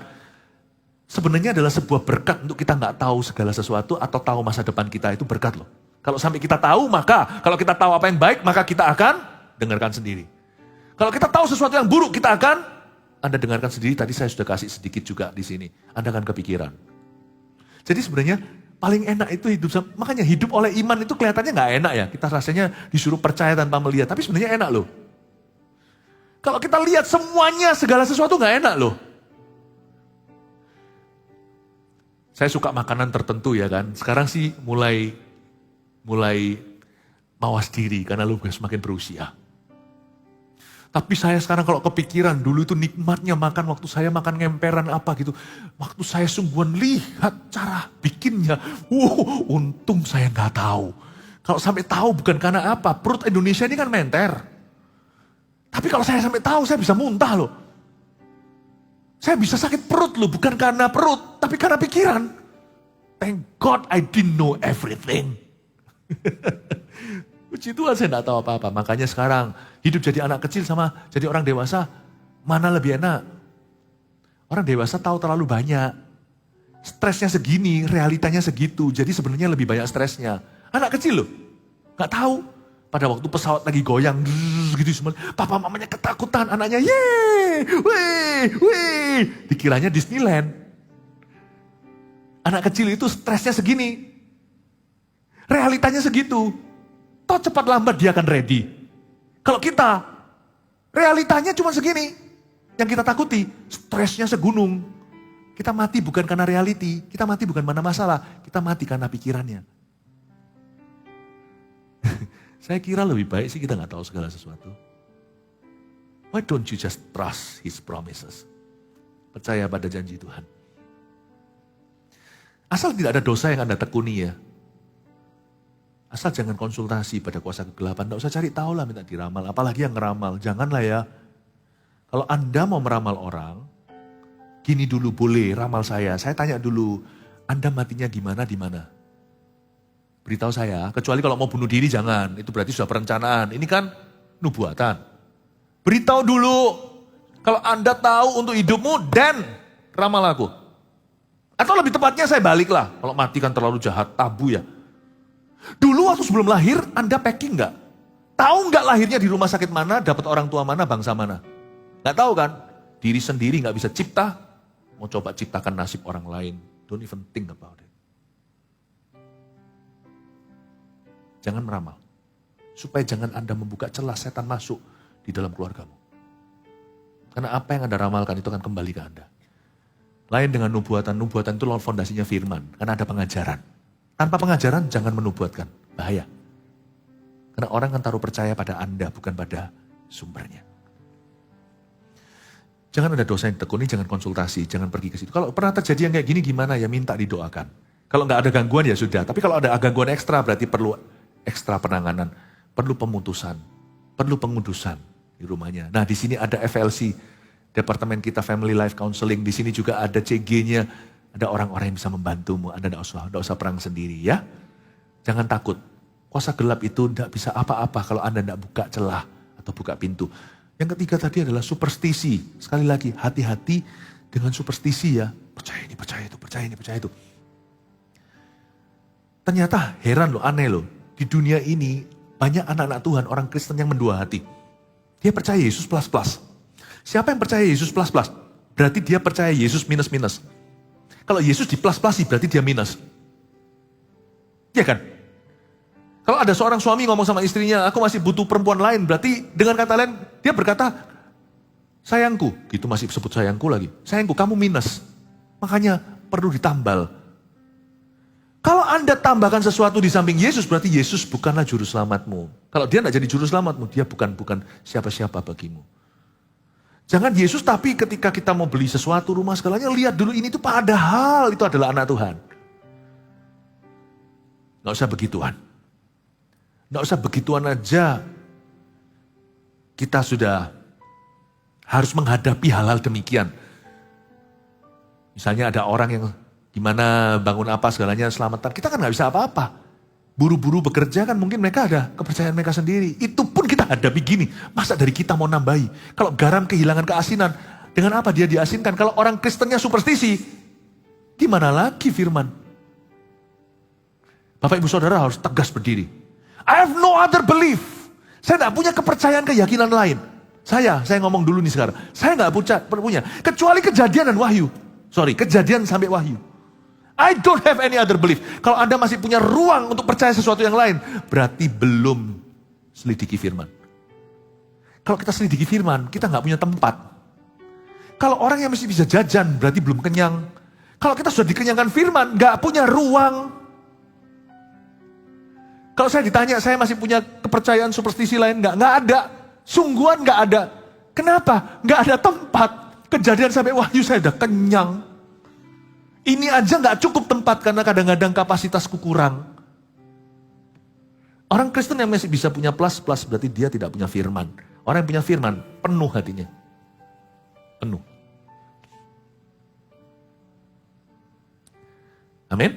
Sebenarnya adalah sebuah berkat untuk kita gak tahu segala sesuatu atau tahu masa depan kita, itu berkat loh. Kalau sampai kita tahu, maka kalau kita tahu apa yang baik, maka kita akan dengarkan sendiri. Kalau kita tahu sesuatu yang buruk, kita akan Anda dengarkan sendiri, tadi saya sudah kasih sedikit juga di sini. Anda akan kepikiran. Jadi sebenarnya paling enak itu hidup, makanya hidup oleh iman itu kelihatannya nggak enak ya. Kita rasanya disuruh percaya tanpa melihat, tapi sebenarnya enak loh. Kalau kita lihat semuanya, segala sesuatu nggak enak loh. Saya suka makanan tertentu ya kan. Sekarang sih mulai mawas diri karena lu semakin berusia. Tapi saya sekarang kalau kepikiran dulu itu nikmatnya makan waktu saya makan ngemperan apa gitu. Waktu saya sungguhan lihat cara bikinnya. Untung saya nggak tahu. Kalau sampai tahu bukan karena apa. Perut Indonesia ini kan menter. Tapi kalau saya sampai tahu saya bisa muntah loh. Saya bisa sakit perut loh. Bukan karena perut. Tapi karena pikiran. Thank God I didn't know everything. Puji Tuhan saya tidak tahu apa-apa. Makanya sekarang hidup jadi anak kecil sama jadi orang dewasa, mana lebih enak? Orang dewasa tahu terlalu banyak. Stresnya segini, realitanya segitu. Jadi sebenarnya lebih banyak stresnya. Anak kecil loh, gak tahu. Pada waktu pesawat lagi goyang, gitu semua. Papa mamanya ketakutan, anaknya yeay, wih. Dikiranya Disneyland. Anak kecil itu stresnya segini. Realitanya segitu. Toh cepat lambat dia akan ready. Kalau kita, realitanya cuma segini. Yang kita takuti, stresnya segunung. Kita mati bukan karena reality, kita mati bukan karena masalah, kita mati karena pikirannya. Saya kira lebih baik sih kita gak tahu segala sesuatu. Why don't you just trust His promises? Percaya pada janji Tuhan. Asal tidak ada dosa yang Anda tekuni ya. Asal jangan konsultasi pada kuasa kegelapan. Tidak usah cari tahu lah minta diramal. Apalagi yang ngeramal. Janganlah ya. Kalau Anda mau meramal orang. Gini dulu boleh ramal saya. Saya tanya dulu. Anda matinya gimana di mana? Beritahu saya. Kecuali kalau mau bunuh diri jangan. Itu berarti sudah perencanaan. Ini kan nubuatan. Beritahu dulu. Kalau Anda tahu untuk hidupmu. Dan ramal aku. Atau lebih tepatnya saya balik lah. Kalau mati kan terlalu jahat. Tabu ya. Dulu waktu sebelum lahir, Anda packing nggak? Tahu nggak lahirnya di rumah sakit mana, dapat orang tua mana, bangsa mana? Nggak tahu kan? Diri sendiri nggak bisa cipta, mau coba ciptakan nasib orang lain. Don't even think about it. Jangan meramal. Supaya jangan Anda membuka celah setan masuk di dalam keluargamu. Karena apa yang Anda ramalkan itu akan kembali ke Anda. Lain dengan nubuatan. Nubuatan itu fondasinya firman. Karena ada pengajaran. Tanpa pengajaran jangan menubuatkan, bahaya. Karena orang akan taruh percaya pada Anda, bukan pada sumbernya. Jangan ada dosa yang tekuni, jangan konsultasi, jangan pergi ke situ. Kalau pernah terjadi yang kayak gini gimana ya minta didoakan. Kalau nggak ada gangguan ya sudah, tapi kalau ada gangguan ekstra berarti perlu ekstra penanganan, perlu pemutusan, perlu pengudusan di rumahnya. Nah di sini ada FLC, Departemen kita Family Life Counseling, di sini juga ada CG-nya. Ada orang-orang yang bisa membantumu, Anda tidak usah perang sendiri ya. Jangan takut, kuasa gelap itu tidak bisa apa-apa kalau Anda tidak buka celah atau buka pintu. Yang ketiga tadi adalah superstisi. Sekali lagi, hati-hati dengan superstisi ya. Percaya ini, percaya itu, percaya ini, percaya itu. Ternyata heran loh, aneh loh. Di dunia ini banyak anak-anak Tuhan, orang Kristen yang mendua hati. Dia percaya Yesus plus-plus. Siapa yang percaya Yesus plus-plus? Berarti dia percaya Yesus minus-minus. Kalau Yesus di plus-plusi berarti dia minus. Iya kan? Kalau ada seorang suami ngomong sama istrinya, aku masih butuh perempuan lain. Berarti dengan kata lain, dia berkata, sayangku. Gitu masih sebut sayangku lagi. Sayangku, kamu minus. Makanya perlu ditambal. Kalau Anda tambahkan sesuatu di samping Yesus, berarti Yesus bukanlah juru selamatmu. Kalau dia tidak jadi juru selamatmu, dia bukan siapa-siapa bagimu. Jangan Yesus tapi ketika kita mau beli sesuatu rumah segalanya, lihat dulu ini tuh padahal itu adalah anak Tuhan. Nggak usah begituan. Nggak usah begituan aja. Kita sudah harus menghadapi hal-hal demikian. Misalnya ada orang yang gimana bangun apa segalanya selamatan. Kita kan nggak bisa apa-apa. Buru-buru bekerja kan mungkin mereka ada kepercayaan mereka sendiri. Itu pun kita hadapi gini. Masa dari kita mau nambahi? Kalau garam kehilangan keasinan, dengan apa dia diasinkan? Kalau orang Kristennya superstisi, gimana lagi firman? Bapak ibu saudara harus tegas berdiri. I have no other belief. Saya tidak punya kepercayaan keyakinan lain. Saya ngomong dulu nih sekarang. Saya nggak punya. Kecuali Kejadian dan Wahyu. Kejadian sampai Wahyu. I don't have any other belief. Kalau Anda masih punya ruang untuk percaya sesuatu yang lain, berarti belum selidiki firman. Kalau kita selidiki firman, kita nggak punya tempat. Kalau orang yang masih bisa jajan, berarti belum kenyang. Kalau kita sudah dikenyangkan firman, nggak punya ruang. Kalau saya ditanya, saya masih punya kepercayaan superstisi lain? Nggak ada. Sungguhan nggak ada. Kenapa? Nggak ada tempat. Kejadian sampai Wahyu saya udah kenyang. Ini aja nggak cukup tempat karena kadang-kadang kapasitasku kurang. Orang Kristen yang masih bisa punya plus berarti dia tidak punya firman. Orang yang punya firman penuh hatinya. Penuh. Amin.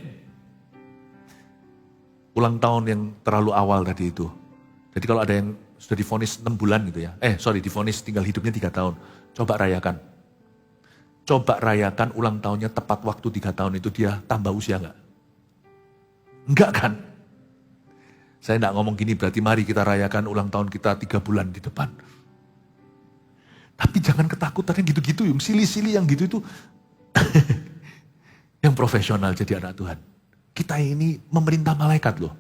Ulang tahun yang terlalu awal tadi itu. Jadi kalau ada yang sudah divonis 6 bulan gitu ya. Divonis tinggal hidupnya 3 tahun. Coba rayakan. Coba rayakan ulang tahunnya tepat waktu 3 tahun itu dia tambah usia enggak? Enggak kan? Saya enggak ngomong gini berarti mari kita rayakan ulang tahun kita 3 bulan di depan. Tapi jangan ketakutan yang gitu-gitu, yang silih-silih yang gitu itu. Yang profesional jadi anak Tuhan. Kita ini memerintah malaikat loh.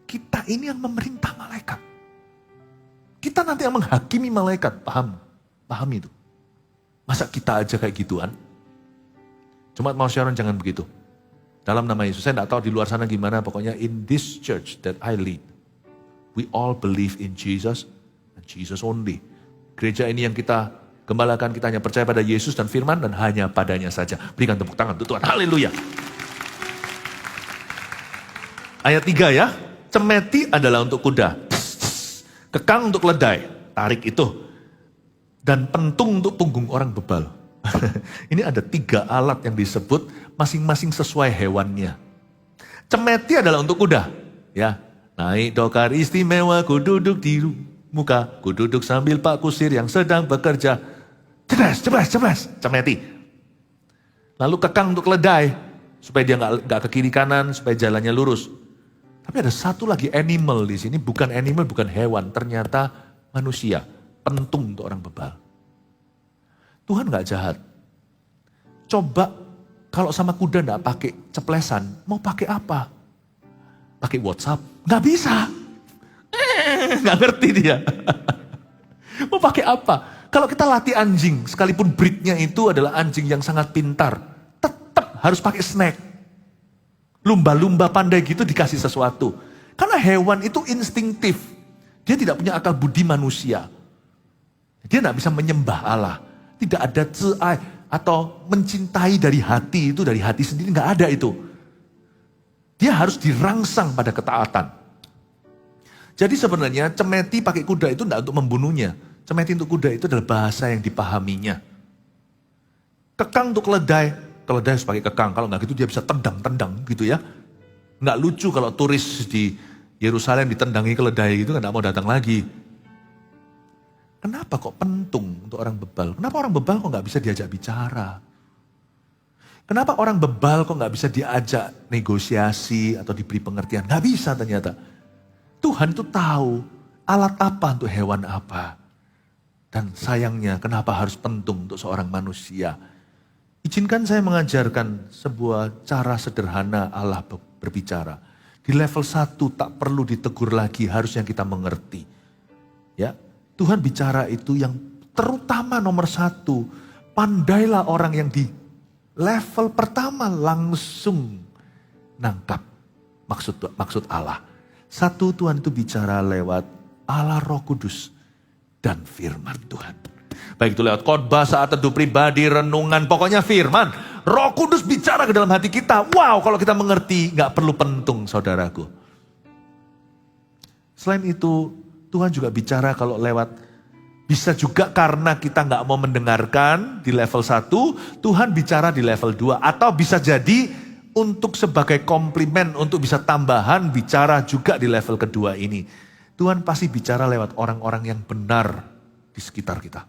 Kita ini yang memerintah malaikat. Kita nanti yang menghakimi malaikat, paham? Paham itu. Masa kita aja kayak gituan? Cuma mau Sharon jangan begitu. Dalam nama Yesus, saya tidak tahu di luar sana gimana, pokoknya in this church that I lead, we all believe in Jesus and Jesus only. Gereja ini yang kita gembalakan, kita hanya percaya pada Yesus dan firman dan hanya padanya saja. Berikan tepuk tangan untuk Tuhan, haleluya. Ayat 3 ya, cemeti adalah untuk kuda, kekang untuk keledai, tarik itu. Dan pentung untuk punggung orang bebal. Ini ada 3 alat yang disebut masing-masing sesuai hewannya. Cemeti adalah untuk kuda. Ya, naik dokar istimewa, ku duduk di muka, ku duduk sambil Pak Kusir yang sedang bekerja. Ceplas, cemeti. Lalu kekang untuk keledai, supaya dia nggak ke kiri kanan, supaya jalannya lurus. Tapi ada satu lagi animal di sini, bukan animal, bukan hewan, ternyata manusia. Pentung untuk orang bebal. Tuhan gak jahat. Coba kalau sama kuda gak pakai ceplesan, mau pakai apa? Pakai WhatsApp? Gak bisa. Gak ngerti dia. Mau pakai apa? Kalau kita latih anjing, sekalipun breednya itu adalah anjing yang sangat pintar, tetap harus pakai snack. Lumba-lumba pandai gitu dikasih sesuatu. Karena hewan itu instinktif. Dia tidak punya akal budi manusia. Dia tidak bisa menyembah Allah. Tidak ada ceai atau mencintai dari hati itu, dari hati sendiri, nggak ada itu. Dia harus dirangsang pada ketaatan. Jadi sebenarnya cemeti pakai kuda itu tidak untuk membunuhnya. Cemeti untuk kuda itu adalah bahasa yang dipahaminya. Kekang untuk keledai harus pakai kekang. Kalau nggak gitu dia bisa tendang-tendang gitu ya. Nggak lucu kalau turis di Yerusalem ditendangi keledai gitu, nggak mau datang lagi. Kenapa kok pentung untuk orang bebal? Kenapa orang bebal kok nggak bisa diajak bicara? Kenapa orang bebal kok nggak bisa diajak negosiasi atau diberi pengertian? Nggak bisa ternyata. Tuhan itu tahu alat apa untuk hewan apa. Dan sayangnya kenapa harus pentung untuk seorang manusia? Izinkan saya mengajarkan sebuah cara sederhana Allah berbicara. Di level 1 tak perlu ditegur lagi, harus yang kita mengerti. Ya. Tuhan bicara itu yang terutama nomor 1. Pandailah orang yang di level pertama langsung nangkap maksud Allah. 1, Tuhan itu bicara lewat Allah Roh Kudus dan firman Tuhan. Baik itu lewat khotbah, saat teduh pribadi, renungan, pokoknya firman. Roh Kudus bicara ke dalam hati kita. Wow, kalau kita mengerti, gak perlu pentung saudaraku. Selain itu, Tuhan juga bicara kalau lewat, bisa juga karena kita gak mau mendengarkan di level 1, Tuhan bicara di level 2. Atau bisa jadi untuk sebagai komplimen, untuk bisa tambahan bicara juga di level kedua ini. Tuhan pasti bicara lewat orang-orang yang benar di sekitar kita.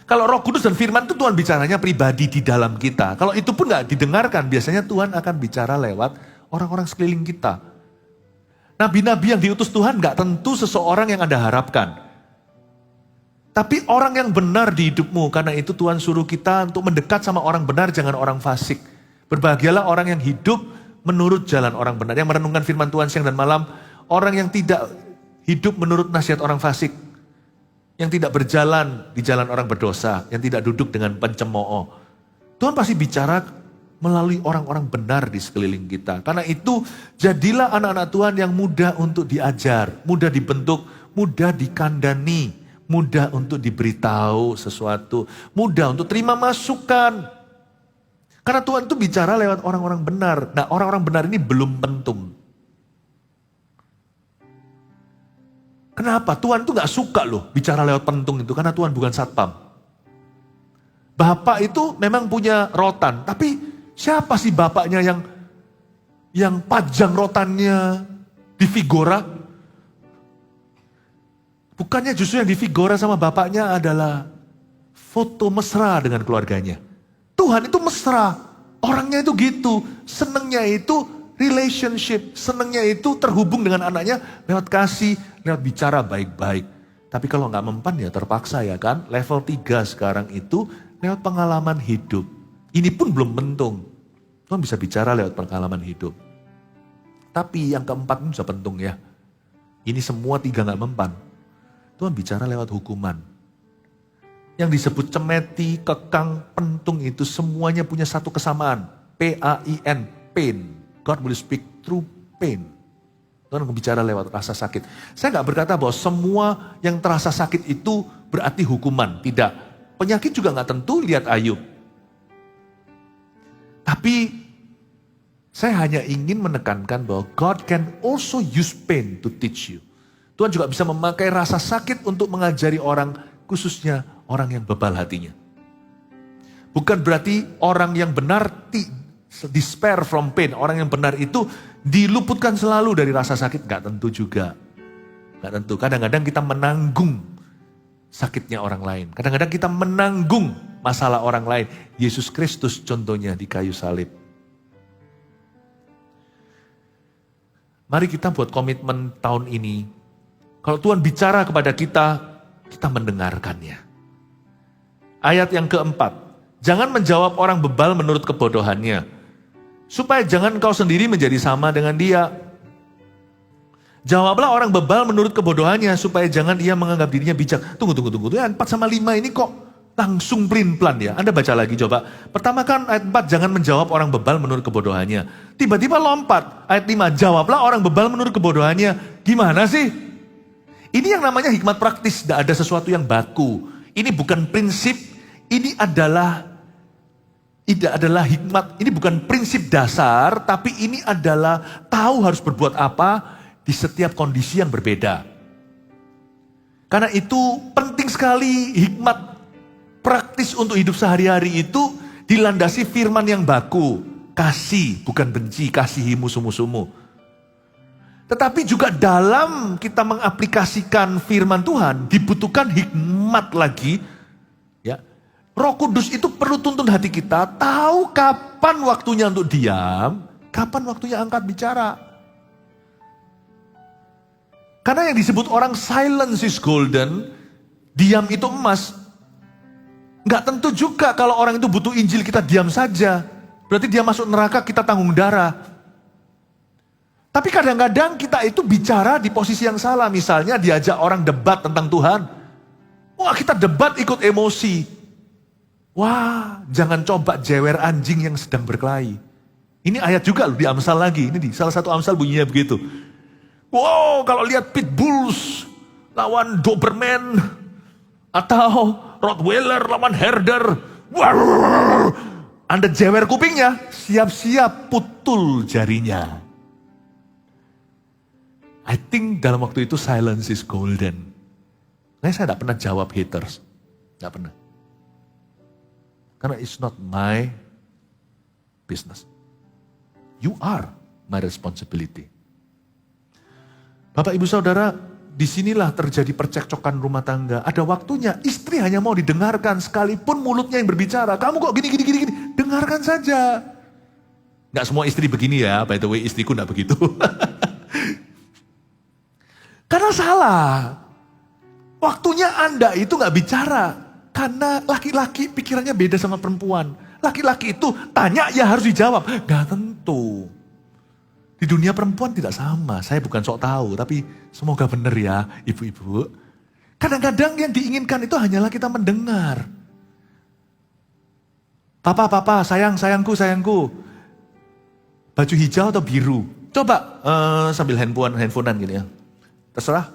Kalau Roh Kudus dan firman itu Tuhan bicaranya pribadi di dalam kita. Kalau itu pun gak didengarkan, biasanya Tuhan akan bicara lewat orang-orang sekeliling kita. Nabi-nabi yang diutus Tuhan gak tentu seseorang yang Anda harapkan. Tapi orang yang benar di hidupmu, karena itu Tuhan suruh kita untuk mendekat sama orang benar, jangan orang fasik. Berbahagialah orang yang hidup menurut jalan orang benar, yang merenungkan firman Tuhan siang dan malam. Orang yang tidak hidup menurut nasihat orang fasik, yang tidak berjalan di jalan orang berdosa, yang tidak duduk dengan pencemooh. Tuhan pasti bicara melalui orang-orang benar di sekeliling kita. Karena itu jadilah anak-anak Tuhan yang mudah untuk diajar, mudah dibentuk, mudah dikandani, mudah untuk diberitahu sesuatu, mudah untuk terima masukan. Karena Tuhan itu bicara lewat orang-orang benar. Nah, orang-orang benar ini belum pentung. Kenapa? Tuhan itu gak suka loh bicara lewat pentung itu, karena Tuhan bukan satpam. Bapak itu memang punya rotan, tapi siapa sih bapaknya yang pajang rotannya di Vigora? Bukannya justru yang di Vigora sama bapaknya adalah foto mesra dengan keluarganya. Tuhan itu mesra, orangnya itu gitu, senengnya itu relationship, senengnya itu terhubung dengan anaknya lewat kasih, lewat bicara baik-baik. Tapi kalau nggak mempan ya terpaksa ya kan, level 3 sekarang itu lewat pengalaman hidup. Ini pun belum pentung. Tuhan bisa bicara lewat pengalaman hidup. Tapi yang keempat ini bisa pentung ya. Ini semua 3 nggak mempan. Tuhan bicara lewat hukuman. Yang disebut cemeti, kekang, pentung itu semuanya punya satu kesamaan. P-A-I-N, pain. God will speak through pain. Tuhan bicara lewat rasa sakit. Saya nggak berkata bahwa semua yang terasa sakit itu berarti hukuman. Tidak. Penyakit juga nggak tentu, lihat Ayub. Tapi saya hanya ingin menekankan bahwa God can also use pain to teach you. Tuhan juga bisa memakai rasa sakit untuk mengajari orang, khususnya orang yang bebal hatinya. Bukan berarti orang yang benar despair from pain. Orang yang benar itu diluputkan selalu dari rasa sakit. Gak tentu juga. Gak tentu. Kadang-kadang kita menanggung sakitnya orang lain. Kadang-kadang kita menanggung masalah orang lain. Yesus Kristus contohnya di kayu salib. Mari kita buat komitmen tahun ini. Kalau Tuhan bicara kepada kita, kita mendengarkannya. Ayat yang keempat. Jangan menjawab orang bebal menurut kebodohannya. Supaya jangan kau sendiri menjadi sama dengan dia. Jawablah orang bebal menurut kebodohannya, supaya jangan ia menganggap dirinya bijak. Tunggu. Ayat 4 sama 5 ini kok langsung pelin-pelan ya. Anda baca lagi coba. Pertama kan ayat 4, jangan menjawab orang bebal menurut kebodohannya. Tiba-tiba lompat. Ayat 5, jawablah orang bebal menurut kebodohannya. Gimana sih? Ini yang namanya hikmat praktis. Tidak ada sesuatu yang baku. Ini bukan prinsip. Ini adalah hikmat. Ini bukan prinsip dasar. Tapi ini adalah tahu harus berbuat apa di setiap kondisi yang berbeda. Karena itu penting sekali hikmat praktis untuk hidup sehari-hari itu dilandasi firman yang baku. Kasih, bukan benci, kasihi musuh-musuhmu. Tetapi juga dalam kita mengaplikasikan firman Tuhan dibutuhkan hikmat lagi. Ya, Roh Kudus itu perlu tuntun hati kita, tahu kapan waktunya untuk diam, kapan waktunya angkat bicara. Karena yang disebut orang silence is golden, diam itu emas. Nggak tentu juga kalau orang itu butuh Injil kita diam saja. Berarti dia masuk neraka, kita tanggung darah. Tapi kadang-kadang kita itu bicara di posisi yang salah. Misalnya diajak orang debat tentang Tuhan. Wah, kita debat ikut emosi. Wah, jangan coba jewer anjing yang sedang berkelahi. Ini ayat juga loh di Amsal lagi. Ini di salah satu Amsal bunyinya begitu. Wow, kalau lihat Pitbulls lawan Doberman atau Rottweiler lawan Herder, wow, Anda jewer kupingnya, siap-siap putul jarinya. I think dalam waktu itu silence is golden. Nah, saya tidak pernah jawab haters, tidak pernah. Karena it's not my business. You are my responsibility. Bapak, Ibu, Saudara, disinilah terjadi percekcokan rumah tangga. Ada waktunya istri hanya mau didengarkan sekalipun mulutnya yang berbicara. Kamu kok gini. Dengarkan saja. Nggak semua istri begini ya, by the way istriku nggak begitu. Karena salah. Waktunya Anda itu gak bicara. Karena laki-laki pikirannya beda sama perempuan. Laki-laki itu tanya ya harus dijawab. Gak tentu. Di dunia perempuan tidak sama. Saya bukan sok tahu, tapi semoga benar ya ibu-ibu. Kadang-kadang yang diinginkan itu hanyalah kita mendengar. Papa, sayangku. Baju hijau atau biru? Coba sambil handphonean gini ya. Terserah.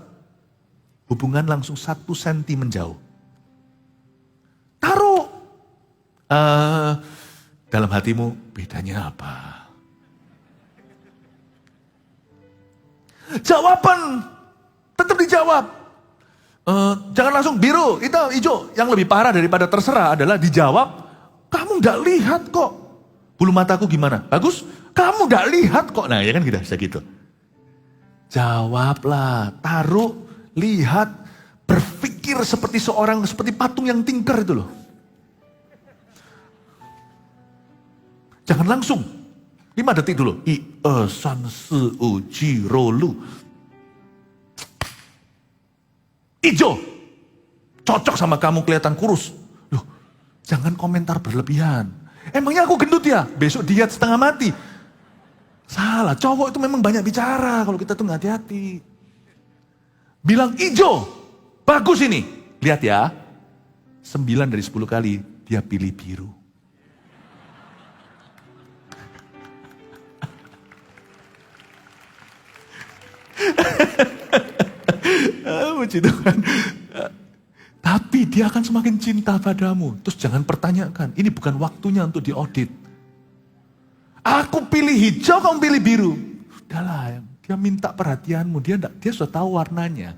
Hubungan langsung 1 senti menjauh. Taruh. Dalam hatimu, bedanya apa? Jawaban. Tetap dijawab. Jangan langsung biru, hitam, hijau. Yang lebih parah daripada terserah adalah dijawab. Kamu gak lihat kok. Bulu mataku gimana? Bagus? Kamu gak lihat kok. Nah ya kan kita bisa gitu. Jawablah, taruh, lihat, berpikir seperti patung yang tingkar itu loh. Jangan langsung. 5 detik dulu. 1, 2, 3, 4, 5, 6. Ijo. Cocok sama kamu, kelihatan kurus. Loh, jangan komentar berlebihan. Emangnya aku gendut ya? Besok diet setengah mati. Salah, cowok itu memang banyak bicara kalau kita tuh gak hati-hati. Bilang ijo, bagus ini. Lihat ya, 9 dari 10 kali dia pilih biru. Puji Tuhan. Tapi dia akan semakin cinta padamu. Terus jangan pertanyakan, ini bukan waktunya untuk diaudit. Aku pilih hijau, kamu pilih biru. Udahlah, dia minta perhatianmu, dia sudah tahu warnanya.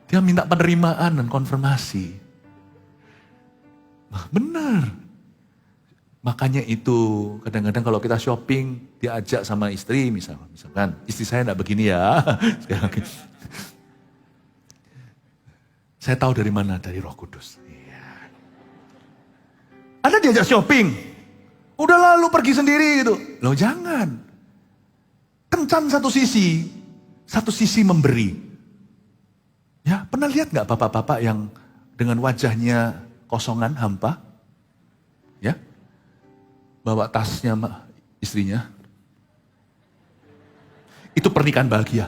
Dia minta penerimaan dan konfirmasi. Nah, benar. Makanya itu kadang-kadang kalau kita shopping, diajak sama istri misalkan istri saya enggak begini ya. Saya tahu dari mana, dari Roh Kudus. Iya. Anda diajak shopping, udah lalu pergi sendiri gitu. Loh jangan. Kencan satu sisi memberi. Ya, pernah lihat nggak bapak-bapak yang dengan wajahnya kosongan, hampa? Ya, bawa tasnya istrinya. Itu pernikahan bahagia.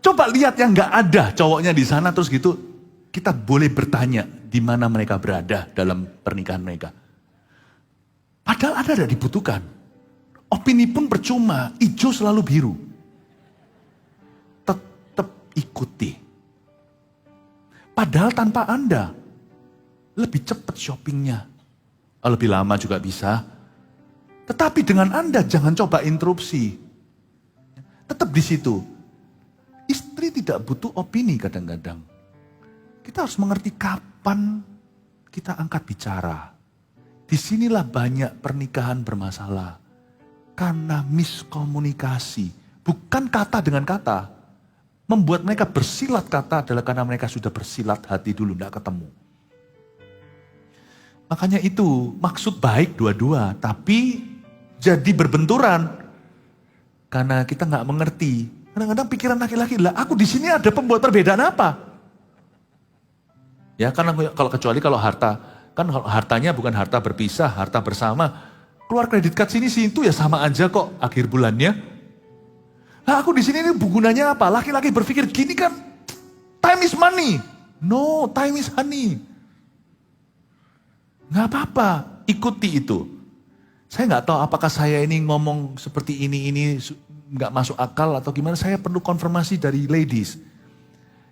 Coba lihat yang nggak ada cowoknya di sana terus gitu. Kita boleh bertanya di mana mereka berada dalam pernikahan mereka. Padahal Anda tidak dibutuhkan. Opini pun percuma, hijau selalu biru. Tetap ikuti. Padahal tanpa Anda, lebih cepat shoppingnya. Lebih lama juga bisa. Tetapi dengan Anda jangan coba interupsi. Tetap di situ. Istri tidak butuh opini kadang-kadang. Kita harus mengerti kapan kita angkat bicara. Disinilah banyak pernikahan bermasalah. Karena miskomunikasi. Bukan kata dengan kata. Membuat mereka bersilat kata adalah karena mereka sudah bersilat hati dulu, tidak ketemu. Makanya itu maksud baik dua-dua, tapi jadi berbenturan. Karena kita nggak mengerti. Kadang-kadang pikiran laki-laki, lah aku di sini ada pembuat perbedaan apa? Ya karena kecuali kalau harta, kan hartanya bukan harta berpisah, harta bersama. Keluar kredit card sini situ ya sama aja kok akhir bulannya. Lah aku di sini ini gunanya apa? Laki-laki berpikir gini kan, time is money. No, time is honey. Nggak apa-apa, ikuti itu. Saya nggak tahu apakah saya ini ngomong seperti ini nggak masuk akal atau gimana. Saya perlu konfirmasi dari ladies.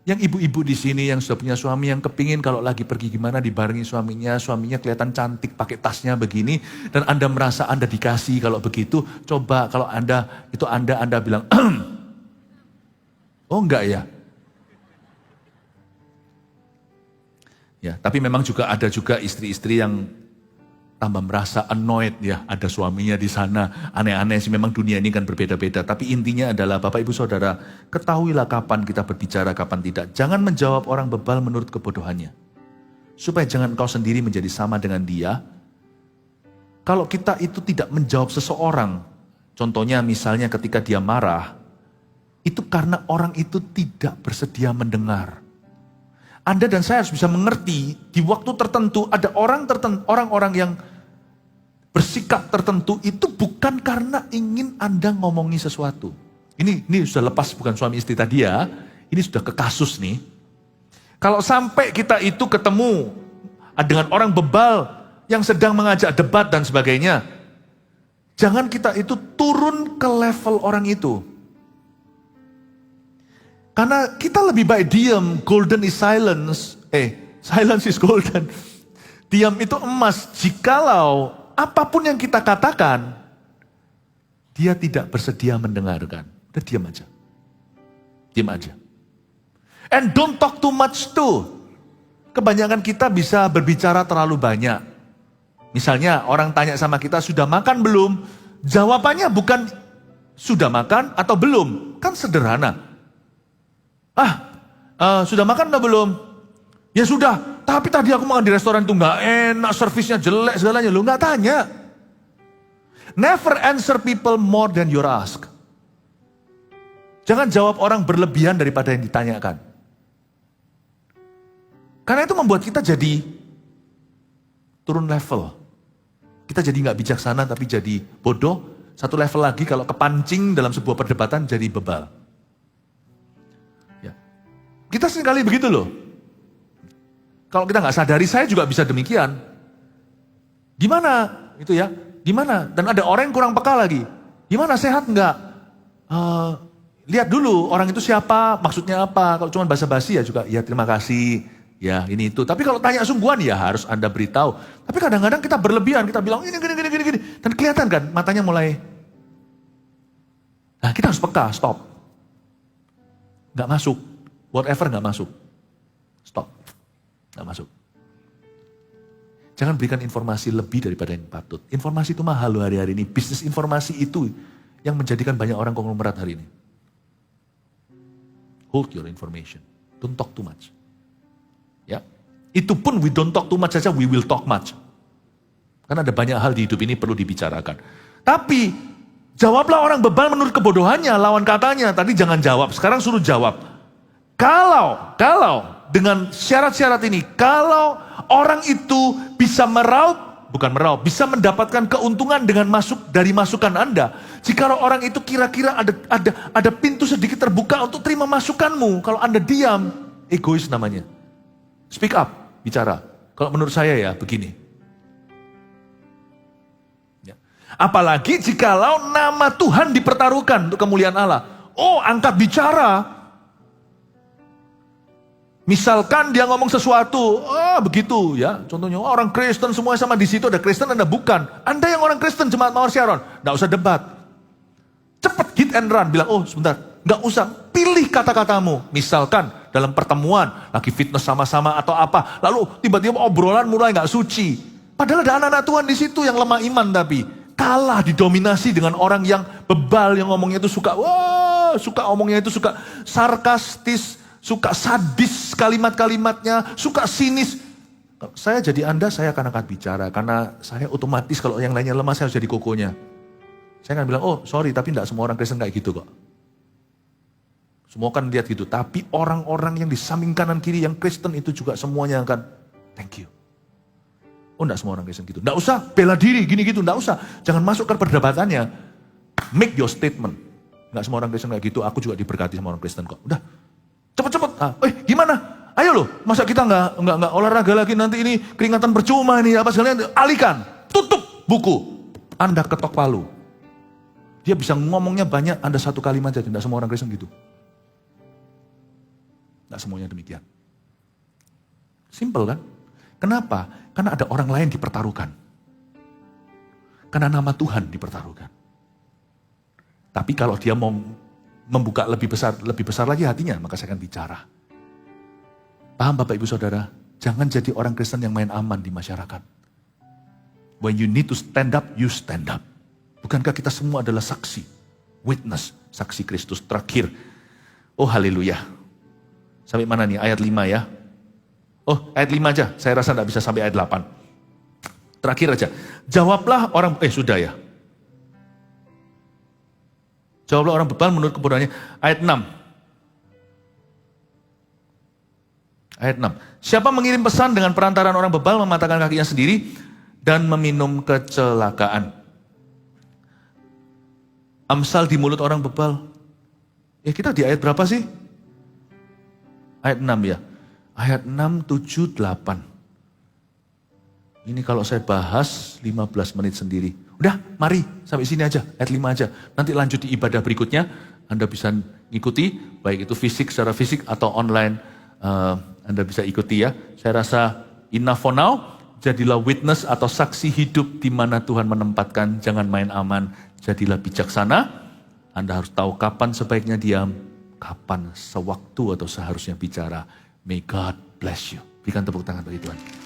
Yang ibu-ibu di sini yang sudah punya suami yang kepingin kalau lagi pergi gimana dibarengi suaminya kelihatan cantik pakai tasnya begini dan Anda merasa Anda dikasih kalau begitu, coba kalau Anda bilang, oh enggak ya. Ya, tapi memang ada juga istri-istri yang tambah merasa annoyed ya, ada suaminya di sana. Aneh-aneh sih, memang dunia ini kan berbeda-beda. Tapi intinya adalah Bapak Ibu Saudara, ketahuilah kapan kita berbicara, kapan tidak. Jangan menjawab orang bebal menurut kebodohannya. Supaya jangan kau sendiri menjadi sama dengan dia. Kalau kita itu tidak menjawab seseorang, contohnya misalnya ketika dia marah, Itu karena orang itu tidak bersedia mendengar. Anda dan saya harus bisa mengerti, di waktu tertentu ada orang-orang yang bersikap tertentu itu bukan karena ingin Anda ngomongi sesuatu. Ini sudah lepas, bukan suami istri tadi ya. Ini sudah ke kasus nih. Kalau sampai kita itu ketemu dengan orang bebal yang sedang mengajak debat dan sebagainya, jangan kita itu turun ke level orang itu. Karena kita lebih baik diam, golden is silence. Silence is golden. Diam itu emas. Jikalau apapun yang kita katakan, dia tidak bersedia mendengarkan. Udah diam aja. Diam aja. And don't talk too much too. Kebanyakan kita bisa berbicara terlalu banyak. Misalnya orang tanya sama kita, sudah makan belum? Jawabannya bukan sudah makan atau belum. Kan sederhana. Sudah makan atau belum? Ya sudah, tapi tadi aku makan di restoran itu nggak enak, servisnya jelek segalanya. Lu nggak tanya. Never answer people more than you ask. Jangan jawab orang berlebihan daripada yang ditanyakan. Karena itu membuat kita jadi turun level. Kita jadi nggak bijaksana tapi jadi bodoh. Satu level lagi kalau kepancing dalam sebuah perdebatan jadi bebal. Ya. Kita seringkali begitu loh. Kalau kita nggak sadari, saya juga bisa demikian. Gimana? Itu ya. Gimana? Dan ada orang yang kurang peka lagi. Gimana, sehat nggak? Lihat dulu orang itu siapa, maksudnya apa. Kalau cuma basa-basi ya juga, ya terima kasih. Ya ini itu. Tapi kalau tanya sungguhan ya harus Anda beritahu. Tapi kadang-kadang kita berlebihan, kita bilang ini gini. Dan kelihatan kan matanya mulai. Nah kita harus peka, stop. Nggak masuk. Whatever nggak masuk. Stop. Nggak masuk. Jangan berikan informasi lebih daripada yang patut. Informasi itu mahal loh hari-hari ini. Bisnis informasi itu yang menjadikan banyak orang konglomerat hari ini. Hold your information. Don't talk too much. Ya, itu pun we don't talk too much saja, we will talk much. Karena ada banyak hal di hidup ini perlu dibicarakan. Tapi jawablah orang bebal menurut kebodohannya, lawan katanya. Tadi jangan jawab, sekarang suruh jawab. Kalau dengan syarat-syarat ini, kalau orang itu bisa bisa mendapatkan keuntungan dengan dari masukan Anda. Jika orang itu kira-kira ada pintu sedikit terbuka untuk terima masukanmu, kalau Anda diam, egois namanya. Speak up, bicara. Kalau menurut saya ya begini. Ya. Apalagi jikalau nama Tuhan dipertaruhkan untuk kemuliaan Allah. Oh, angkat bicara. Misalkan dia ngomong sesuatu, begitu ya. Contohnya orang Kristen semua sama di situ, ada Kristen, Anda bukan. Anda yang orang Kristen, jemaat Mawar Sharon, nggak usah debat. Cepet hit and run, bilang, sebentar, nggak usah, pilih kata-katamu. Misalkan dalam pertemuan, lagi fitness sama-sama atau apa, lalu tiba-tiba obrolan mulai nggak suci. Padahal ada anak-anak Tuhan di situ yang lemah iman tapi kalah didominasi dengan orang yang bebal yang ngomongnya itu suka omongnya itu suka sarkastis, suka sadis kalimat-kalimatnya, suka sinis. Saya jadi Anda, saya akan angkat bicara karena saya otomatis kalau yang lainnya lemah saya harus jadi kokonya. Saya akan bilang, sorry tapi tidak semua orang Kristen kayak gitu kok. Semua kan lihat gitu, tapi orang-orang yang di samping kanan kiri yang Kristen itu juga semuanya akan thank you. Enggak semua orang Kristen gitu. Enggak usah bela diri gini gitu, enggak usah. Jangan masuk ke perdebatannya. Make your statement. Enggak semua orang Kristen kayak gitu, aku juga diberkati sama orang Kristen kok. Udah. Cepet-cepet. Gimana? Ayo loh, masa kita enggak olahraga lagi nanti ini keringatan percuma nih apa sekalian. Alihkan. Tutup buku. Anda ketok palu. Dia bisa ngomongnya banyak, Anda satu kalimat aja. Enggak semua orang Kristen gitu. Tidak semuanya demikian. Simple kan? Kenapa? Karena ada orang lain dipertaruhkan. Karena nama Tuhan dipertaruhkan. Tapi kalau dia mau membuka lebih besar lagi hatinya, maka saya akan bicara. Paham Bapak Ibu Saudara? Jangan jadi orang Kristen yang main aman di masyarakat. When you need to stand up, you stand up. Bukankah kita semua adalah saksi? Witness, saksi Kristus terakhir. Oh haleluya. Sampai mana nih? Ayat 5 ya. Ayat 5 aja. Saya rasa tidak bisa sampai ayat 8. Terakhir aja. Jawablah orang, sudah ya. Jawablah orang bebal menurut kebodohannya. Ayat 6. Ayat 6. Siapa mengirim pesan dengan perantaraan orang bebal mematahkan kakinya sendiri dan meminum kecelakaan. Amsal di mulut orang bebal. Kita di ayat berapa sih? Ayat 6 ya. Ayat 6, 7, 8. Ini kalau saya bahas 15 menit sendiri. Udah, mari sampai sini aja, ayat 5 aja. Nanti lanjut di ibadah berikutnya, Anda bisa ikuti, baik itu fisik, secara fisik atau online, Anda bisa ikuti ya. Saya rasa enough for now, jadilah witness atau saksi hidup di mana Tuhan menempatkan, jangan main aman, jadilah bijaksana. Anda harus tahu kapan sebaiknya diam, kapan sewaktu atau seharusnya bicara. May God bless you. Berikan tepuk tangan bagi Tuhan.